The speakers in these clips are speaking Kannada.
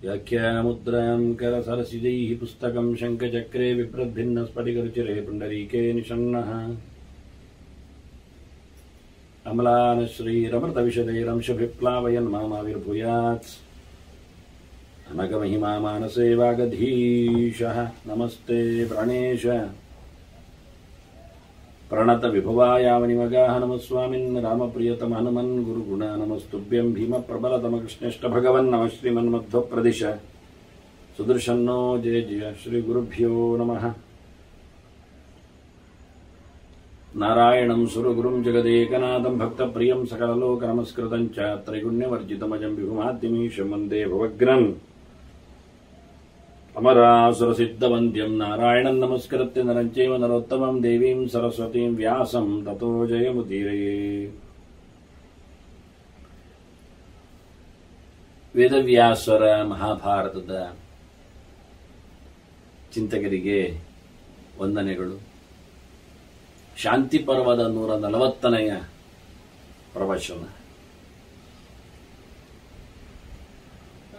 ವ್ಯಾಖ್ಯಾನಮುದ್ರಾಂ ಕರಸರಸಿಜೈಃ ಪುಸ್ತಕಂ ಶಂಖಚಕ್ರೆ ವಿಪ್ರದ್ಭಿನ್ನ ಸ್ಫಟಿಕರುಚಿರೆ ಪುಂಡರೀಕೆ ನಿಷಣ್ಣಃ ಅಮಲಾನಶ್ರೀರಮೃತವಿಶದೈರಂಶಭಿಪ್ಲಾವಯನ್ ಮಾಮಾವಿರ್ಭೂಯಾತ್ ಅನಗಮಹಿಮಾ ಮಾನಸೇ ವಾಗಧೀಶಃ ನಮಸ್ತೆ ಪ್ರಾಣೇಶ ಪ್ರಣತ ವಿಭುವಾಯಾವನಿಮಗಾಹ ನಮಸ್ವಾಮಿನ್ ರಾಮಪ್ರಿಯತಮ ಹನುಮನ್ ಗುರುಗುಣ ನಮಸ್ತುಭ್ಯಂ ಭೀಮ ಪ್ರಬಲತಮ ಕೃಷ್ಣೇಷ್ಟ ಭಗವನ್ ನಮ ಶ್ರೀಮನ್ಮಧ್ವ ಪ್ರದಿಶ ಸುದರ್ಶನ್ನೋ ಜಯ ಜಯ ಶ್ರೀ ಗುರುಭ್ಯೋ ನಮಃ. ನಾರಾಯಣಂ ಸುರಗುರುಂ ಜಗದೇಕನಾಥಂ ಭಕ್ತಪ್ರಿಯಂ ಸಕಲಲೋಕ ನಮಸ್ಕೃತಂ ಚ ತ್ರೈಗುಣ್ಯವರ್ಜಿತಮಜಂ ವಿಭುಮಾದ್ಯಮೀಶಂ ವಂದೇ ಭವಗ್ರಂ ಅಮರಾಸುರಸಿದ್ಧವಂದ್ಯಂ ನಾರಾಯಣಂ ನಮಸ್ಕೃತ್ಯ ನರಂಚೈವ ನರೋತ್ತಮಂ ದೇವೀಂ ಸರಸ್ವತೀಂ ವ್ಯಾಸಂ ತತೋ ಜಯಮುದೀರಯೇ. ವೇದವ್ಯಾಸರ ಮಹಾಭಾರತದ ಚಿಂತಕರಿಗೆ ವಂದನೆಗಳು. ಶಾಂತಿ ಪರ್ವದ 140ನೆಯ ಪ್ರವಚನ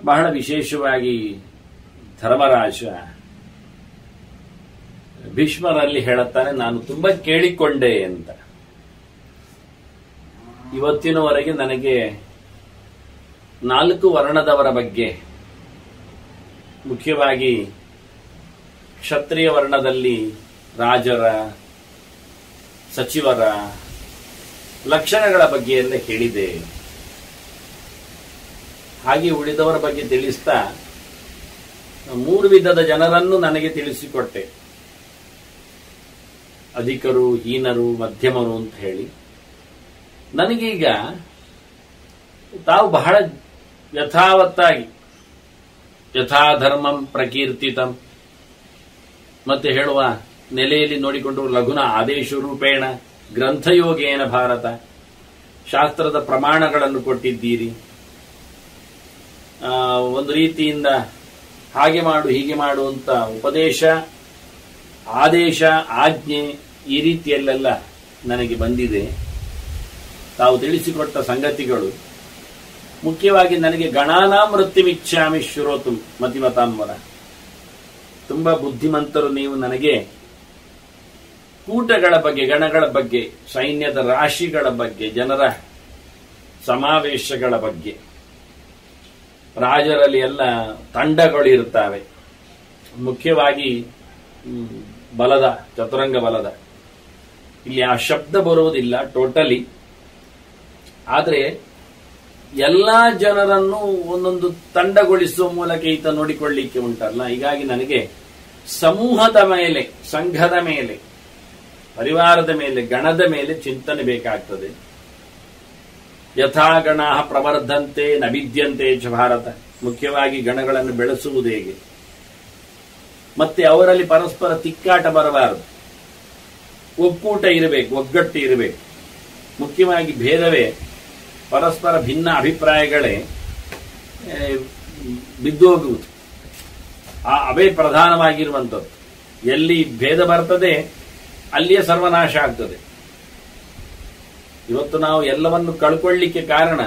ಬಹಳ ವಿಶೇಷವಾಗಿ ಧರ್ಮರಾಜ ಭೀಷ್ಮರಲ್ಲಿ ಹೇಳುತ್ತಾನೆ, ನಾನು ತುಂಬಾ ಕೇಳಿಕೊಂಡೆ ಅಂತ. ಇವತ್ತಿನವರೆಗೆ ನನಗೆ 4 ವರ್ಣದವರ ಬಗ್ಗೆ, ಮುಖ್ಯವಾಗಿ ಕ್ಷತ್ರಿಯ ವರ್ಣದಲ್ಲಿ ರಾಜರ, ಸಚಿವರ ಲಕ್ಷಣಗಳ ಬಗ್ಗೆ ಎಲ್ಲ ಹೇಳಿದೆ. ಹಾಗೆ ಉಳಿದವರ ಬಗ್ಗೆ ತಿಳಿಸ್ತಾ 3 ವಿಧದ ಜನರನ್ನು ನನಗೆ ತಿಳಿಸಿಕೊಟ್ಟೆ. ಅಧಿಕರು, ಹೀನರು, ಮಧ್ಯಮರು ಅಂತ ಹೇಳಿ. ನನಗೀಗ ತಾವು ಬಹಳ ಯಥಾವತ್ತಾಗಿ ಯಥಾಧರ್ಮಂ ಪ್ರಕೀರ್ತಿತಂ ಮತ್ತೆ ಹೇಳುವ ನೆಲೆಯಲ್ಲಿ ನೋಡಿಕೊಂಡು ಲಘುನ ಆದೇಶ ರೂಪೇಣ ಗ್ರಂಥಯೋಗೇನ ಭಾರತ ಶಾಸ್ತ್ರದ ಪ್ರಮಾಣಗಳನ್ನು ಕೊಟ್ಟಿದ್ದೀರಿ. ಒಂದು ರೀತಿಯಿಂದ ಹಾಗೆ ಮಾಡು ಹೀಗೆ ಮಾಡು ಅಂತ ಉಪದೇಶ, ಆದೇಶ, ಆಜ್ಞೆ ಈ ರೀತಿಯಲ್ಲೆಲ್ಲ ನನಗೆ ಬಂದಿದೆ. ತಾವು ತಿಳಿಸಿಕೊಟ್ಟ ಸಂಗತಿಗಳು ಮುಖ್ಯವಾಗಿ ನನಗೆ ಗಣಾನಾಂ ವೃತ್ತಿಮಿಚ್ಛಾಮಿ ಶ್ರೋತು ಮತಿಮತಾಂಬರ. ತುಂಬಾ ಬುದ್ಧಿಮಂತರು ನೀವು. ನನಗೆ ಕೂಟಗಳ ಬಗ್ಗೆ, ಗಣಗಳ ಬಗ್ಗೆ, ಸೈನ್ಯದ ರಾಶಿಗಳ ಬಗ್ಗೆ, ಜನರ ಸಮಾವೇಶಗಳ ಬಗ್ಗೆ, ರಾಜರಲ್ಲಿ ಎಲ್ಲ ತಂಡಗಳು ಇರುತ್ತವೆ. ಮುಖ್ಯವಾಗಿ ಬಲದ, ಚತುರಂಗ ಬಲದ, ಇಲ್ಲಿ ಆ ಶಬ್ದ ಬರುವುದಿಲ್ಲ ಟೋಟಲಿ. ಆದರೆ ಎಲ್ಲಾ ಜನರನ್ನು ಒಂದೊಂದು ತಂಡಗೊಳಿಸುವ ಮೂಲಕ ಈತ ನೋಡಿಕೊಳ್ಳಿಕ್ಕೆ ಉಂಟಲ್ಲ. ಹೀಗಾಗಿ ನನಗೆ ಸಮೂಹದ ಮೇಲೆ, ಸಂಘದ ಮೇಲೆ, ಪರಿವಾರದ ಮೇಲೆ, ಗಣದ ಮೇಲೆ ಚಿಂತನೆ ಬೇಕಾಗ್ತದೆ. ಯಥಾ ಗಣಾ ಪ್ರವರ್ಧಂತೆ ನಭಿದ್ಯಂತೆ ಚ ಭಾರತ. ಮುಖ್ಯವಾಗಿ ಗಣಗಳನ್ನು ಬೆಳೆಸುವುದು ಹೇಗೆ, ಮತ್ತೆ ಅವರಲ್ಲಿ ಪರಸ್ಪರ ತಿಕ್ಕಾಟ ಬರಬಾರದು, ಒಕ್ಕೂಟ ಇರಬೇಕು, ಒಗ್ಗಟ್ಟು ಇರಬೇಕು. ಮುಖ್ಯವಾಗಿ ಭೇದವೇ, ಪರಸ್ಪರ ಭಿನ್ನ ಅಭಿಪ್ರಾಯಗಳೇ ಬಿದ್ದು ಹೋಗುವುದು. ಅವೇ ಪ್ರಧಾನವಾಗಿರುವಂಥದ್ದು. ಎಲ್ಲಿ ಭೇದ ಬರ್ತದೆ ಅಲ್ಲಿಯೇ ಸರ್ವನಾಶ ಆಗ್ತದೆ. ಇವತ್ತು ನಾವು ಎಲ್ಲವನ್ನು ಕಳ್ಕೊಳ್ಳಿಕ್ಕೆ ಕಾರಣ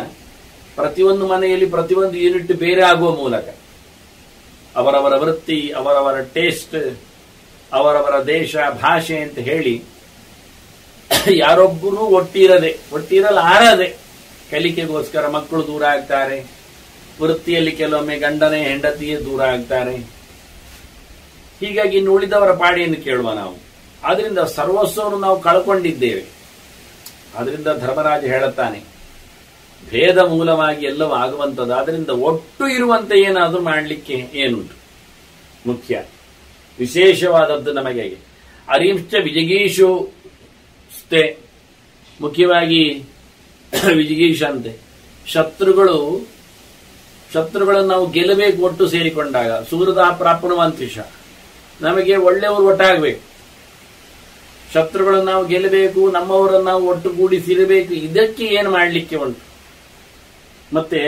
ಪ್ರತಿಯೊಂದು ಮನೆಯಲ್ಲಿ ಪ್ರತಿಯೊಂದು ಯೂನಿಟ್ ಬೇರೆ ಆಗುವ ಮೂಲಕ. ಅವರವರ ವೃತ್ತಿ, ಅವರವರ ಟೇಸ್ಟ್, ಅವರವರ ದೇಶ, ಭಾಷೆ ಅಂತ ಹೇಳಿ ಯಾರೊಬ್ಬರೂ ಒಟ್ಟಿರಲಾರದೆ ಕಲಿಕೆಗೋಸ್ಕರ ಮಕ್ಕಳು ದೂರ ಆಗ್ತಾರೆ. ವೃತ್ತಿಯಲ್ಲಿ ಕೆಲವೊಮ್ಮೆ ಗಂಡನೇ ಹೆಂಡತಿಯೇ ದೂರ ಆಗ್ತಾರೆ. ಹೀಗಾಗಿ ಇನ್ನು ಉಳಿದವರ ಪಾಡಿಯನ್ನು ಕೇಳುವ ನಾವು. ಆದ್ರಿಂದ ಸರ್ವಸ್ವವನ್ನು ನಾವು ಕಳ್ಕೊಂಡಿದ್ದೇವೆ. ಆದ್ರಿಂದ ಧರ್ಮರಾಜ ಹೇಳುತ್ತಾನೆ, ಭೇದ ಮೂಲವಾಗಿ ಎಲ್ಲವೂ ಆಗುವಂಥದ್ದು. ಆದ್ರಿಂದ ಒಟ್ಟು ಇರುವಂತೆ ಏನಾದರೂ ಮಾಡಲಿಕ್ಕೆ ಏನುಂಟು? ಮುಖ್ಯ ವಿಶೇಷವಾದದ್ದು ನಮಗೆ ಅರಿಂಶ್ಚ ವಿಜಿಗೀಷು ಸ್ತೆ. ಮುಖ್ಯವಾಗಿ ವಿಜಿಗೀಷ ಅಂತೆ. ಶತ್ರುಗಳನ್ನು ನಾವು ಗೆಲ್ಲಬೇಕು ಒಟ್ಟು ಸೇರಿಕೊಂಡಾಗ. ಸುಹೃದ ಪ್ರಾಪ್ನುವಂತಿಷ. ನಮಗೆ ಒಳ್ಳೆಯವರು ಒಟ್ಟಾಗಬೇಕು. ಶತ್ರುಗಳನ್ನು ನಾವು ಗೆಲ್ಲಬೇಕು, ನಮ್ಮವರನ್ನು ನಾವು ಒಟ್ಟುಗೂಡಿಸಿರಬೇಕು. ಇದಕ್ಕೆ ಏನು ಮಾಡಲಿಕ್ಕೆ ಉಂಟು? ಮತ್ತೆ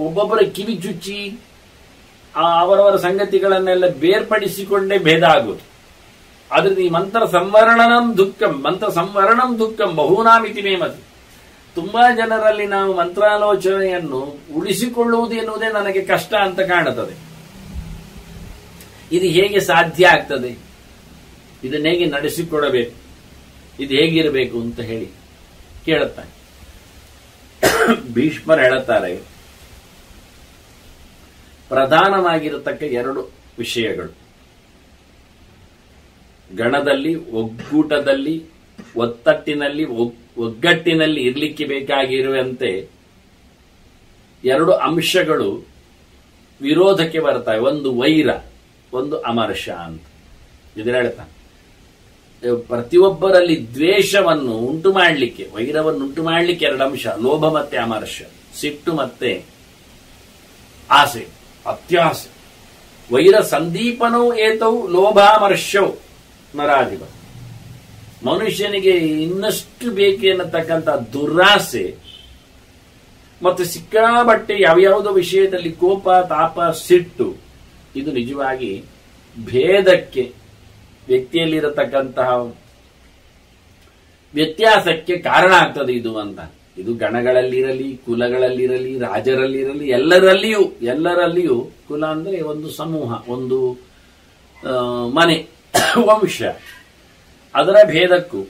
ಒಬ್ಬೊಬ್ಬರ ಕಿವಿ ಚುಚ್ಚಿ ಅವರವರ ಸಂಗತಿಗಳನ್ನೆಲ್ಲ ಬೇರ್ಪಡಿಸಿಕೊಂಡೇ ಭೇದ ಆಗುವುದು. ಆದ್ರಿಂದ ಈ ಮಂತ್ರ ಸಂವರಣಂ ದುಃಖಂ ಬಹೂನಾಮಿತಿ ಮೇಮತಿ. ತುಂಬಾ ಜನರಲ್ಲಿ ನಾವು ಮಂತ್ರಾಲೋಚನೆಯನ್ನು ಉಳಿಸಿಕೊಳ್ಳುವುದು ಎನ್ನುವುದೇ ನನಗೆ ಕಷ್ಟ ಅಂತ ಕಾಣುತ್ತದೆ. ಇದು ಹೇಗೆ ಸಾಧ್ಯ ಆಗ್ತದೆ? ಇದನ್ನ ಹೇಗೆ ನಡೆಸಿಕೊಡಬೇಕು? ಇದು ಹೇಗಿರಬೇಕು ಅಂತ ಹೇಳಿ ಕೇಳುತ್ತಾನೆ. ಭೀಷ್ಮರು ಹೇಳುತ್ತಾರೆ, ಪ್ರಧಾನವಾಗಿರತಕ್ಕ 2 ವಿಷಯಗಳು ಗಣದಲ್ಲಿ, ಒಗ್ಗೂಟದಲ್ಲಿ, ಒಗ್ಗಟ್ಟಿನಲ್ಲಿ ಇರಲಿಕ್ಕೆ ಬೇಕಾಗಿರುವಂತೆ 2 ಅಂಶಗಳು ವಿರೋಧಕ್ಕೆ ಬರ್ತವೆ. ಒಂದು ವೈರ, ಒಂದು ಅಮರ್ಷ ಅಂತ ಇದನ್ನ ಹೇಳ್ತಾನೆ. ಪ್ರತಿಯೊಬ್ಬರಲ್ಲಿ ದ್ವೇಷವನ್ನು ಉಂಟು ಮಾಡಲಿಕ್ಕೆ, ವೈರವನ್ನು ಉಂಟು ಮಾಡಲಿಕ್ಕೆ 2 ಅಂಶ, ಲೋಭ ಮತ್ತೆ ಅಮರ್ಷ, ಸಿಟ್ಟು ಮತ್ತೆ ಆಸೆ, ಅತ್ಯಾಸೆ. ವೈರ ಸಂದೀಪನೌ ಏತೌ ಲೋಭಾಮರ್ಷೌ ನರಾಧಿಪ. ಮನುಷ್ಯನಿಗೆ ಇನ್ನಷ್ಟು ಬೇಕು ಎನ್ನತಕ್ಕಂಥ ದುರಾಸೆ ಮತ್ತು ಸಿಕ್ಕಾಬಟ್ಟೆ ಯಾವ್ಯಾವುದೋ ವಿಷಯದಲ್ಲಿ ಕೋಪ, ತಾಪ, ಸಿಟ್ಟು, ಇದು ನಿಜವಾಗಿ ಭೇದಕ್ಕೆ, ವ್ಯಕ್ತಿಯಲ್ಲಿರತಕ್ಕಂತಹ ವ್ಯತ್ಯಾಸಕ್ಕೆ ಕಾರಣ ಆಗ್ತದೆ ಇದು ಅಂತ. ಇದು ಗಣಗಳಲ್ಲಿರಲಿ, ಕುಲಗಳಲ್ಲಿರಲಿ, ರಾಜರಲ್ಲಿರಲಿ, ಎಲ್ಲರಲ್ಲಿಯೂ ಕುಲ ಅಂದ್ರೆ ಒಂದು ಸಮೂಹ, ಒಂದು ಮನೆ, ವಂಶ, ಅದರ ಭೇದಕ್ಕೂ,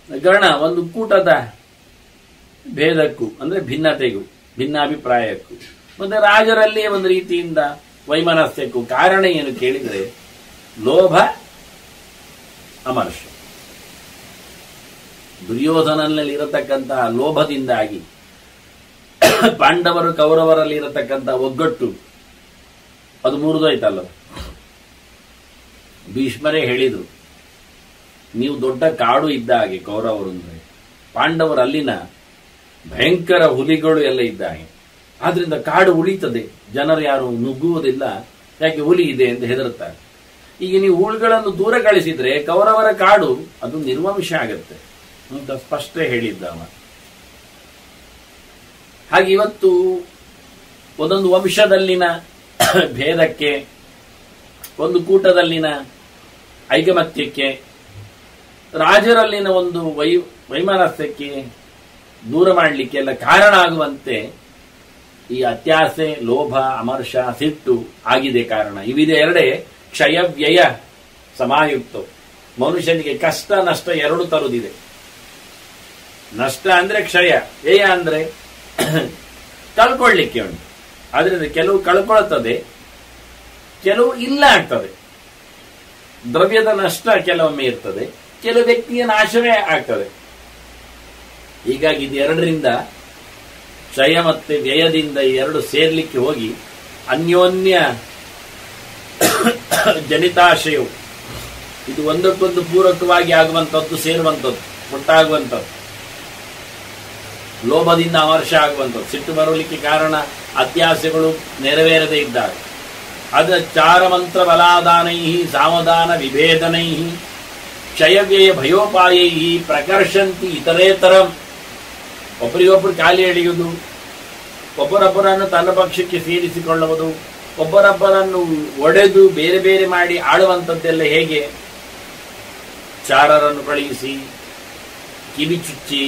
ಗಣ ಒಂದು ಕೂಟದ ಭೇದಕ್ಕೂ ಅಂದ್ರೆ ಭಿನ್ನತೆಗೂ, ಭಿನ್ನಾಭಿಪ್ರಾಯಕ್ಕೂ, ಮತ್ತೆ ರಾಜರಲ್ಲಿ ಒಂದು ರೀತಿಯಿಂದ ವೈಮನಸ್ಯಕ್ಕೂ ಕಾರಣ ಏನು ಕೇಳಿದರೆ ಲೋಭ, ಅಮರ್ಷ. ದುರ್ಯೋಧನಲ್ಲಿ ಇರತಕ್ಕಂತಹ ಲೋಭದಿಂದಾಗಿ ಪಾಂಡವರು ಕೌರವರಲ್ಲಿ ಇರತಕ್ಕಂತಹ ಒಗ್ಗಟ್ಟು ಅದು ಮುರಿದೋಯ್ತಲ್ಲ. ಭೀಷ್ಮರೇ ಹೇಳಿದ್ರು, ನೀವು ದೊಡ್ಡ ಕಾಡು ಇದ್ದ ಹಾಗೆ ಕೌರವರು ಅಂದ್ರೆ, ಪಾಂಡವರು ಅಲ್ಲಿನ ಭಯಂಕರ ಹುಲಿಗಳು ಎಲ್ಲ ಇದ್ದ ಹಾಗೆ. ಆದ್ರಿಂದ ಕಾಡು ಉಳಿತದೆ, ಜನರು ಯಾರು ನುಗ್ಗುವುದಿಲ್ಲ, ಯಾಕೆ ಹುಲಿ ಇದೆ ಅಂತ ಹೆದರುತ್ತಾರೆ. ಈಗ ನೀವು ಹುಳುಗಳನ್ನು ದೂರ ಕಳಿಸಿದ್ರೆ ಕೌರವರ ಕಾಡು ಅದು ನಿರ್ವಂಶ ಆಗತ್ತೆ ಅಂತ ಸ್ಪಷ್ಟ ಹೇಳಿದ್ದವ. ಹಾಗೆ ಇವತ್ತು ಒಂದೊಂದು ವಂಶದಲ್ಲಿನ ಭೇದಕ್ಕೆ, ಒಂದು ಕೂಟದಲ್ಲಿನ ಐಕಮತ್ಯಕ್ಕೆ, ರಾಜರಲ್ಲಿನ ಒಂದು ವೈಮನಸ್ಯಕ್ಕೆ ದೂರ ಮಾಡಲಿಕ್ಕೆಲ್ಲ ಕಾರಣ ಆಗುವಂತೆ ಈ ಅತ್ಯಾಸೆ, ಲೋಭ, ಅಮರ್ಷ, ಸಿಟ್ಟು ಆಗಿದೆ ಕಾರಣ. ಇವಿದೆ 2 ಕ್ಷಯ ವ್ಯಯ ಸಮಾಯುಕ್ತ. ಮನುಷ್ಯನಿಗೆ ಕಷ್ಟ ನಷ್ಟ 2 ತರುದಿದೆ. ನಷ್ಟ ಅಂದ್ರೆ ಕ್ಷಯ, ವ್ಯಯ ಅಂದ್ರೆ ಕಳ್ಕೊಳ್ಳಿಕ್ಕೆ ಉಂಟು. ಆದ್ರಿಂದ ಕೆಲವು ಕಳ್ಕೊಳ್ತದೆ, ಕೆಲವು ಇಲ್ಲ ಆಗ್ತದೆ. ದ್ರವ್ಯದ ನಷ್ಟ ಕೆಲವೊಮ್ಮೆ ಇರ್ತದೆ, ಕೆಲವು ವ್ಯಕ್ತಿಯ ನಾಶವೇ ಆಗ್ತದೆ. ಹೀಗಾಗಿ ಇದು 2ರಿಂದ, ಕ್ಷಯ ಮತ್ತೆ ವ್ಯಯದಿಂದ 2 ಸೇರ್ಲಿಕ್ಕೆ ಹೋಗಿ ಅನ್ಯೋನ್ಯ ಜನಿತಾಶಯವು ಇದು ಒಂದಕ್ಕೊಂದು ಪೂರಕವಾಗಿ ಆಗುವಂಥದ್ದು, ಸೇರುವಂಥದ್ದು, ಒಟ್ಟಾಗುವಂಥದ್ದು. ಲೋಭದಿಂದ ಅಮರ್ಷ ಆಗುವಂಥದ್ದು, ಸಿಟ್ಟು ಬರಲಿಕ್ಕೆ ಕಾರಣ ಅತ್ಯಾಸೆಗಳು ನೆರವೇರದೇ ಇದ್ದಾಗ. ಅದ ಚಾರಮಂತ್ರ ಬಲಾದಾನೈ ಸಾಮದಾನ ವಿಭೇದನೈ ಕ್ಷಯವ್ಯಯ ಭಯೋಪಾಯೈ ಪ್ರಕರ್ಷಂತಿ ಇತರೇತರಂ. ಒಬ್ಬರಿಗೊಬ್ಬರು ಖಾಲಿ ಎಳೆಯುವುದು, ಒಬ್ಬರೊಬ್ಬರನ್ನು ತನ್ನ ಪಕ್ಷಕ್ಕೆ ಸೇರಿಸಿಕೊಳ್ಳುವುದು, ಒಬ್ಬರೊಬ್ಬರನ್ನು ಒಡೆದು ಬೇರೆ ಬೇರೆ ಮಾಡಿ ಆಳುವಂಥದ್ದೆಲ್ಲ ಹೇಗೆ? ಚಾರರನ್ನು ಕಳುಹಿಸಿ, ಕಿವಿಚುಚ್ಚಿ,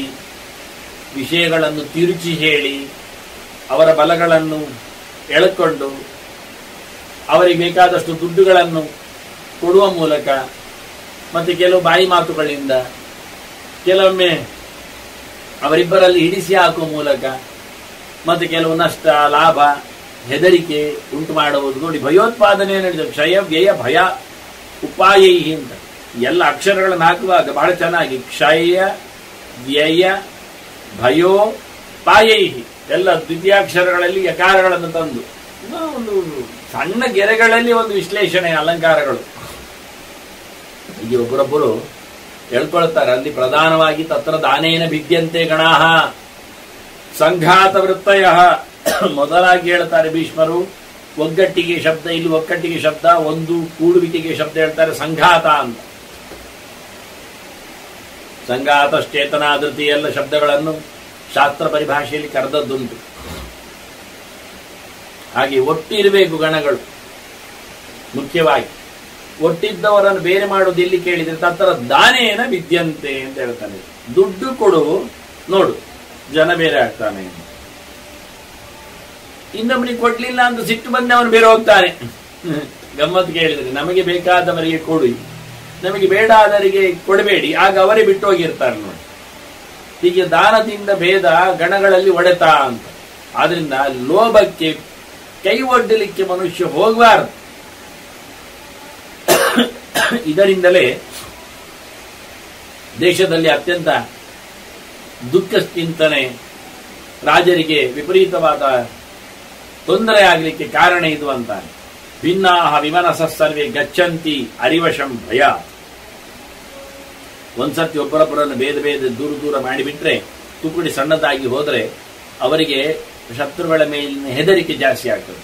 ವಿಷಯಗಳನ್ನು ತಿರುಚಿ ಹೇಳಿ, ಅವರ ಬಲಗಳನ್ನು ಎಳೆದುಕೊಂಡು ಅವರಿಗೆ ಬೇಕಾದಷ್ಟು ದುಡ್ಡುಗಳನ್ನು ಕೊಡುವ ಮೂಲಕ, ಮತ್ತೆ ಕೆಲವು ಬಾಯಿ ಮಾತುಗಳಿಂದ, ಕೆಲವೊಮ್ಮೆ ಅವರಿಬ್ಬರಲ್ಲಿ ಹಿಡಿಸಿ ಹಾಕುವ ಮೂಲಕ, ಮತ್ತೆ ಕೆಲವು ನಷ್ಟ, ಲಾಭ, ಹೆದರಿಕೆ ಉಂಟು ಮಾಡುವುದು. ನೋಡಿ, ಭಯೋತ್ಪಾದನೆ ನಡೆದ ಕ್ಷಯ ವ್ಯಯ ಭಯ ಉಪಾಯೈ ಅಂತ ಎಲ್ಲ ಅಕ್ಷರಗಳನ್ನು ಹಾಕುವಾಗ ಬಹಳ ಚೆನ್ನಾಗಿ ಕ್ಷಯ ವ್ಯಯ ಭಯೋ ಪಾಯೈ ಎಲ್ಲ ದ್ವಿತೀಯಾಕ್ಷರಗಳಲ್ಲಿ ಯಕಾರಗಳನ್ನು ತಂದು ಒಂದು ಸಣ್ಣ ಗೆರೆಗಳಲ್ಲಿ ಒಂದು ವಿಶ್ಲೇಷಣೆ, ಅಲಂಕಾರಗಳು. ಹೀಗೆ ಒಬ್ಬರೊಬ್ಬರು ಹೇಳ್ಕೊಳ್ತಾರೆ. ಅಲ್ಲಿ ಪ್ರಧಾನವಾಗಿ ತತ್ರ ದಾನೇನ ಭಿದ್ಯಂತೆ ಗಣಾಹ ಸಂಘಾತ ವೃತ್ತಯ. ಮೊದಲಾಗಿ ಹೇಳ್ತಾರೆ ಭೀಷ್ಮರು, ಒಗ್ಗಟ್ಟಿಗೆ ಶಬ್ದ, ಇಲ್ಲಿ ಒಗ್ಗಟ್ಟಿಗೆ ಶಬ್ದ, ಒಂದು ಕೂಡುವಿಕೆಗೆ ಶಬ್ದ ಹೇಳ್ತಾರೆ ಸಂಘಾತ ಅಂತ. ಸಂಘಾತಶ್ಚೇತನಾದೃತಿ ಎಲ್ಲ ಶಬ್ದಗಳನ್ನು ಶಾಸ್ತ್ರ ಪರಿಭಾಷೆಯಲ್ಲಿ ಕರೆದದ್ದುಂಟು. ಹಾಗೆ ಒಟ್ಟಿರಬೇಕು ಗಣಗಳು. ಮುಖ್ಯವಾಗಿ ಒಟ್ಟಿದ್ದವರನ್ನು ಬೇರೆ ಮಾಡೋದು ಎಲ್ಲಿ ಕೇಳಿದ್ರೆ ತತ್ತರ ದಾನೇನ ವಿದ್ಯಂತೆ ಅಂತ ಹೇಳ್ತಾನೆ. ದುಡ್ಡು ಕೊಡು, ನೋಡು ಜನ ಬೇರೆ ಆಗ್ತಾನೆ. ಇನ್ನೊಬ್ಬನಿಗೆ ಕೊಡ್ಲಿಲ್ಲ ಅಂತ ಸಿಟ್ಟು ಬಂದು ಅವನು ಬೇರೆ ಹೋಗ್ತಾನೆ. ಗಮ್ಮತ್ತು ಕೇಳಿದ್ರೆ, ನಮಗೆ ಬೇಕಾದವರಿಗೆ ಕೊಡಿ, ನಮಗೆ ಬೇಡ ಆದವರಿಗೆ ಕೊಡಬೇಡಿ, ಆಗ ಅವರೇ ಬಿಟ್ಟು ಹೋಗಿರ್ತಾರೆ ನೋಡಿ. ಹೀಗೆ ದಾನದಿಂದ ಭೇದ ಗಣಗಳಲ್ಲಿ ಒಡೆತ ಅಂತ. ಆದ್ರಿಂದ ಲೋಭಕ್ಕೆ ಕೈ ಒಡ್ಡಲಿಕ್ಕೆ ಮನುಷ್ಯ ಹೋಗಬಾರದು. ಇದರಿಂದಲೇ ದೇಶದಲ್ಲಿ ಅತ್ಯಂತ ದುಃಖ ಚಿಂತನೆ, ರಾಜರಿಗೆ ವಿಪರೀತವಾದ ತೊಂದರೆ ಆಗಲಿಕ್ಕೆ ಕಾರಣ ಇದು ಅಂತಾನೆ. ಭಿನ್ನಾಹ ವಿಮನಸ ಸರ್ವೇ ಗಚ್ಚಂತಿ ಅರಿವಶಂ ಭಯ. ಒಂದ್ಸರ್ತಿ ಒಬ್ಬರೊಬ್ಬರನ್ನು ಭೇದ ದೂರ ಮಾಡಿಬಿಟ್ರೆ, ತುಕುಡಿ ಸಣ್ಣದಾಗಿ ಹೋದರೆ ಅವರಿಗೆ ಶತ್ರುಗಳ ಮೇಲಿನ ಹೆದರಿಕೆ ಜಾಸ್ತಿ ಆಗ್ತದೆ.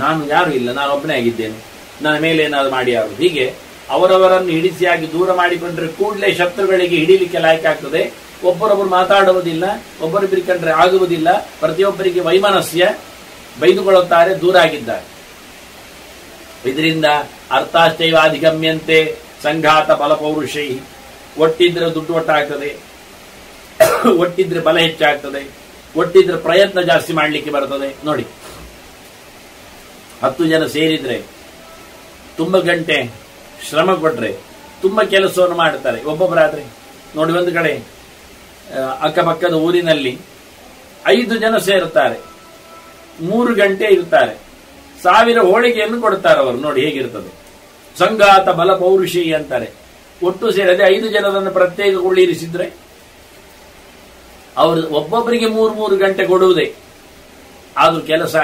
ನಾನು ಯಾರು ಇಲ್ಲ, ನಾನು ಒಬ್ಬನೇ ಆಗಿದ್ದೇನೆ, ನನ್ನ ಮೇಲೆ ಏನಾದ್ರು ಮಾಡಿ ಯಾರು. ಹೀಗೆ ಅವರವರನ್ನು ಹಿಡಿಸಿಯಾಗಿ ದೂರ ಮಾಡಿಕೊಂಡ್ರೆ ಕೂಡಲೇ ಶತ್ರುಗಳಿಗೆ ಹಿಡಿಲಿಕ್ಕೆ ಲಾಯಕ ಆಗ್ತದೆ. ಒಬ್ಬರೊಬ್ಬರು ಮಾತಾಡುವುದಿಲ್ಲ, ಒಬ್ಬರೊಬ್ಬರಿಗೆ ಕಂಡ್ರೆ ಆಗುವುದಿಲ್ಲ, ಪ್ರತಿಯೊಬ್ಬರಿಗೆ ವೈಮನಸ್ಯ, ಬೈದುಕೊಳ್ಳುತ್ತಾರೆ, ದೂರ ಆಗಿದ್ದಾರೆ. ಇದರಿಂದ ಅರ್ಥಾಶ್ಚೈವ ಅಧಿಗಮ್ಯಂತೆ ಸಂಘಾತ ಬಲಪೌರುಷೈ. ಒಟ್ಟಿದ್ರೆ ದುಡ್ಡು ಒಟ್ಟಾಗ್ತದೆ, ಒಟ್ಟಿದ್ರೆ ಬಲ ಹೆಚ್ಚಾಗ್ತದೆ, ಒಟ್ಟಿದ್ರೆ ಪ್ರಯತ್ನ ಜಾಸ್ತಿ ಮಾಡಲಿಕ್ಕೆ ಬರ್ತದೆ. ನೋಡಿ, 10 ಜನ ಸೇರಿದ್ರೆ ತುಂಬ ಗಂಟೆ ಶ್ರಮ ಕೊಟ್ರೆ ತುಂಬ ಕೆಲಸವನ್ನು ಮಾಡ್ತಾರೆ. ಒಬ್ಬೊಬ್ಬರಾದ್ರೆ ನೋಡಿ, ಒಂದು ಕಡೆ ಅಕ್ಕಪಕ್ಕದ ಊರಿನಲ್ಲಿ 5 ಜನ ಸೇರುತ್ತಾರೆ, 3 ಗಂಟೆ ಇರ್ತಾರೆ, 1000 ಹೋಳಿಗೆಯನ್ನು ಕೊಡ್ತಾರೆ ಅವರು. ನೋಡಿ ಹೇಗಿರ್ತದೆ. ಸಂಘಾತ ಬಲ ಪೌರುಷಿ ಅಂತಾರೆ. ಒಟ್ಟು ಸೇರದೆ 5 ಜನರನ್ನು ಪ್ರತ್ಯೇಕಗೊಳಿರಿಸಿದ್ರೆ ಅವರು ಒಬ್ಬೊಬ್ಬರಿಗೆ 3 ಗಂಟೆ ಕೊಡುವುದೇ. ಆದ್ರೂ ಕೆಲಸ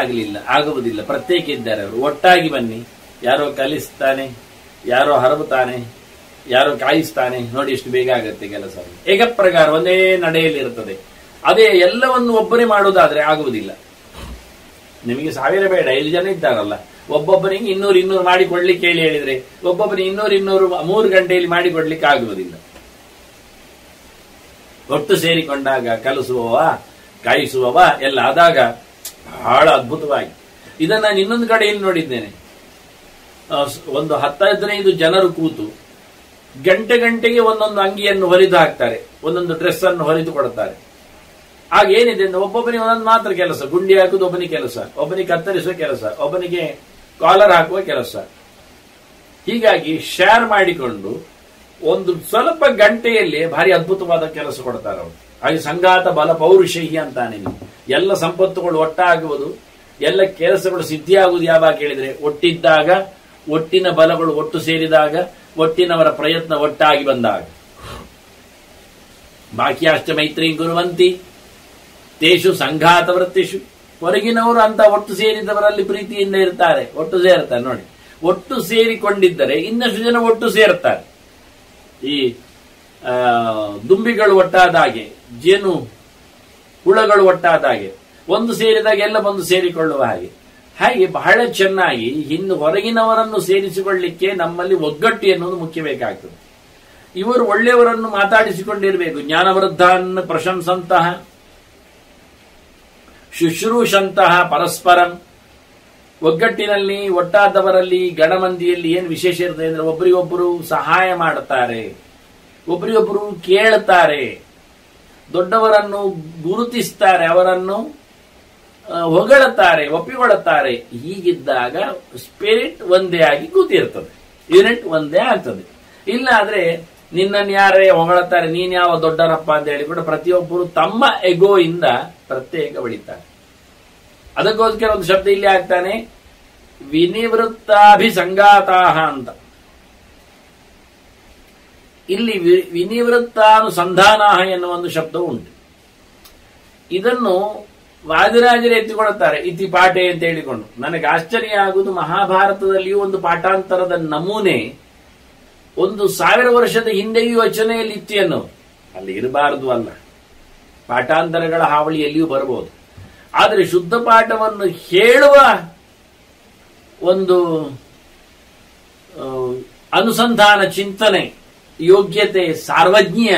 ಆಗುವುದಿಲ್ಲ. ಪ್ರತ್ಯೇಕ ಇದ್ದಾರೆ ಅವರು. ಒಟ್ಟಾಗಿ ಬನ್ನಿ, ಯಾರೋ ಕಲಿಸ್ತಾನೆ, ಯಾರೋ ಹರಬುತ್ತಾನೆ, ಯಾರೋ ಕಾಯಿಸ್ತಾನೆ. ನೋಡಿ ಎಷ್ಟು ಬೇಗ ಆಗುತ್ತೆ ಕೆಲಸ. ಏಕ ಪ್ರಕಾರ ಒಂದೇ ನಡೆಯಲ್ಲಿ ಇರುತ್ತದೆ. ಅದೇ ಎಲ್ಲವನ್ನು ಒಬ್ಬರೇ ಮಾಡುವುದಾದ್ರೆ ಆಗುವುದಿಲ್ಲ. ನಿಮಗೆ 1000 ಬೇಡ, 5 ಜನ ಇದ್ದಾರಲ್ಲ, ಒಬ್ಬೊಬ್ಬರಿಗೆ 200 ಮಾಡಿಕೊಡ್ಲಿಕ್ಕೆ ಹೇಳಿದ್ರೆ ಒಬ್ಬೊಬ್ಬರಿಗೆ 200 3 ಗಂಟೆಯಲ್ಲಿ ಮಾಡಿಕೊಡ್ಲಿಕ್ಕೆ ಆಗುವುದಿಲ್ಲ. ಒಟ್ಟು ಸೇರಿಕೊಂಡಾಗ ಕಲಿಸುವವ, ಕಾಯಿಸುವವ ಎಲ್ಲ ಆದಾಗ ಬಹಳ ಅದ್ಭುತವಾಗಿ. ಇದನ್ನ ನಾನು ಇನ್ನೊಂದು ಕಡೆಯಲ್ಲಿ ನೋಡಿದ್ದೇನೆ. ಒಂದು 10-15 ಜನರು ಕೂತು ಗಂಟೆಗೆ ಒಂದೊಂದು ಅಂಗಿಯನ್ನು ಹೊಲಿದು ಹಾಕ್ತಾರೆ, ಒಂದೊಂದು ಡ್ರೆಸ್ ಅನ್ನು ಹೊಲಿದು ಕೊಡ್ತಾರೆ. ಆಗ ಏನಿದೆ ಅಂದ್ರೆ ಒಬ್ಬೊಬ್ಬನಿಗೆ ಒಂದೊಂದು ಮಾತ್ರ ಕೆಲಸ. ಗುಂಡಿ ಹಾಕುದು ಒಬ್ಬನಿಗೆ ಕೆಲಸ, ಒಬ್ಬನಿಗೆ ಕತ್ತರಿಸುವ ಕೆಲಸ, ಒಬ್ಬನಿಗೆ ಕಾಲರ್ ಹಾಕುವ ಕೆಲಸ. ಹೀಗಾಗಿ ಶೇರ್ ಮಾಡಿಕೊಂಡು ಒಂದು ಸ್ವಲ್ಪ ಗಂಟೆಯಲ್ಲಿ ಭಾರಿ ಅದ್ಭುತವಾದ ಕೆಲಸ ಕೊಡ್ತಾರೆ ಅವರು. ಹಾಗೆ ಸಂಘಾತ ಬಲ ಪೌರುಷಹಿ ಅಂತಾನೆ. ಎಲ್ಲ ಸಂಪತ್ತುಗಳು ಒಟ್ಟಾಗುವುದು, ಎಲ್ಲ ಕೆಲಸಗಳು ಸಿದ್ಧಿಯಾಗುವುದು ಯಾವಾಗ ಕೇಳಿದ್ರೆ ಒಟ್ಟಿದ್ದಾಗ, ಒಟ್ಟಿನ ಬಲಗಳು ಒಟ್ಟು ಸೇರಿದಾಗ, ಒಟ್ಟಿನವರ ಪ್ರಯತ್ನ ಒಟ್ಟಾಗಿ ಬಂದಾಗ. ಬಾಕಿಯಾಶ್ಚ ಮೈತ್ರಿ ಗುರುವಂತಿ ತೇಷು ಸಂಘಾತ ವೃತ್ತಿಷು. ಹೊರಗಿನವರು ಅಂತ ಒಟ್ಟು ಸೇರಿದವರಲ್ಲಿ ಪ್ರೀತಿಯಿಂದ ಇರ್ತಾರೆ, ಒಟ್ಟು ಸೇರ್ತಾರೆ. ನೋಡಿ, ಒಟ್ಟು ಸೇರಿಕೊಂಡಿದ್ದರೆ ಇನ್ನಷ್ಟು ಜನ ಒಟ್ಟು ಸೇರ್ತಾರೆ. ಈ ದುಂಬಿಗಳು ಒಟ್ಟಾದ ಹಾಗೆ, ಜೇನು ಹುಳಗಳು ಒಟ್ಟಾದ ಹಾಗೆ, ಒಂದು ಸೇರಿದಾಗ ಎಲ್ಲ ಬಂದು ಸೇರಿಕೊಳ್ಳುವ ಹಾಗೆ ಬಹಳ ಚೆನ್ನಾಗಿ ಇನ್ನು ಹೊರಗಿನವರನ್ನು ಸೇರಿಸಿಕೊಳ್ಳಿಕ್ಕೆ ನಮ್ಮಲ್ಲಿ ಒಗ್ಗಟ್ಟು ಎನ್ನುವುದು ಮುಖ್ಯ ಬೇಕಾಗ್ತದೆ. ಇವರು ಒಳ್ಳೆಯವರನ್ನು ಮಾತಾಡಿಸಿಕೊಂಡಿರಬೇಕು. ಜ್ಞಾನವೃದ್ಧಾನ್ ಪ್ರಶಂಸಂತಹ ಶುಶ್ರೂಷಂತಹ ಪರಸ್ಪರಂ. ಒಗ್ಗಟ್ಟಿನಲ್ಲಿ ಒಟ್ಟಾದವರಲ್ಲಿ ಗಣಮಂದಿಯಲ್ಲಿ ಏನು ವಿಶೇಷ ಇರ್ತದೆ ಅಂದ್ರೆ ಒಬ್ಬರಿಗೊಬ್ಬರು ಸಹಾಯ ಮಾಡುತ್ತಾರೆ, ಒಬ್ಬರಿಗೊಬ್ಬರು ಕೇಳುತ್ತಾರೆ, ದೊಡ್ಡವರನ್ನು ಗುರುತಿಸ್ತಾರೆ, ಅವರನ್ನು ಹೊಗಳುತ್ತಾರೆ, ಒಪ್ಪಿಕೊಳ್ಳುತ್ತಾರೆ. ಹೀಗಿದ್ದಾಗ ಸ್ಪಿರಿಟ್ ಒಂದೇ ಆಗಿ ಕೂತಿರ್ತದೆ, ಯೂನಿಟ್ ಒಂದೇ ಆಗ್ತದೆ. ಇಲ್ಲ ಆದ್ರೆ ನಿನ್ನನ್ನು ಯಾರೇ ಹೊಗಳುತ್ತಾರೆ, ನೀನ್ ಯಾವ ದೊಡ್ಡರಪ್ಪ ಅಂತ ಹೇಳಿಬಿಟ್ಟು ಪ್ರತಿಯೊಬ್ಬರು ತಮ್ಮ ಎಗೋ ಇಂದ ಪ್ರತ್ಯೇಕ ಬಳಿತಾರೆ. ಅದಕ್ಕೋಸ್ಕರ ಒಂದು ಶಬ್ದ ಇಲ್ಲಿ ಆಗ್ತಾನೆ, ವಿನಿವೃತ್ತಾಭಿಸಂಗಾತಾಹ ಅಂತ. ಇಲ್ಲಿ ವಿನಿವೃತ್ತಾನುಸಂಧಾನಾಹ ಎನ್ನುವ ಒಂದು ಶಬ್ದ ಉಂಟು. ಇದನ್ನು ವಾದಿರಾಜರು ಎತ್ತಿಕೊಳ್ಳುತ್ತಾರೆ ಇತಿ ಪಾಠೆ ಅಂತ ಹೇಳಿಕೊಂಡು. ನನಗೆ ಆಶ್ಚರ್ಯ ಆಗುವುದು, ಮಹಾಭಾರತದಲ್ಲಿಯೂ ಒಂದು ಪಾಠಾಂತರದ ನಮೂನೆ 1000 ವರ್ಷದ ಹಿಂದೆಯೂ ವಚನೆಯಲ್ಲಿ ಇತ್ತು ಎನ್ನುವುದು. ಅಲ್ಲಿ ಇರಬಾರದು ಅಲ್ಲ, ಪಾಠಾಂತರಗಳ ಹಾವಳಿ ಎಲ್ಲಿಯೂ ಬರಬಹುದು. ಆದರೆ ಶುದ್ಧ ಪಾಠವನ್ನು ಹೇಳುವ ಒಂದು ಅನುಸಂಧಾನ, ಚಿಂತನೆ, ಯೋಗ್ಯತೆ, ಸಾರ್ವಜ್ಞ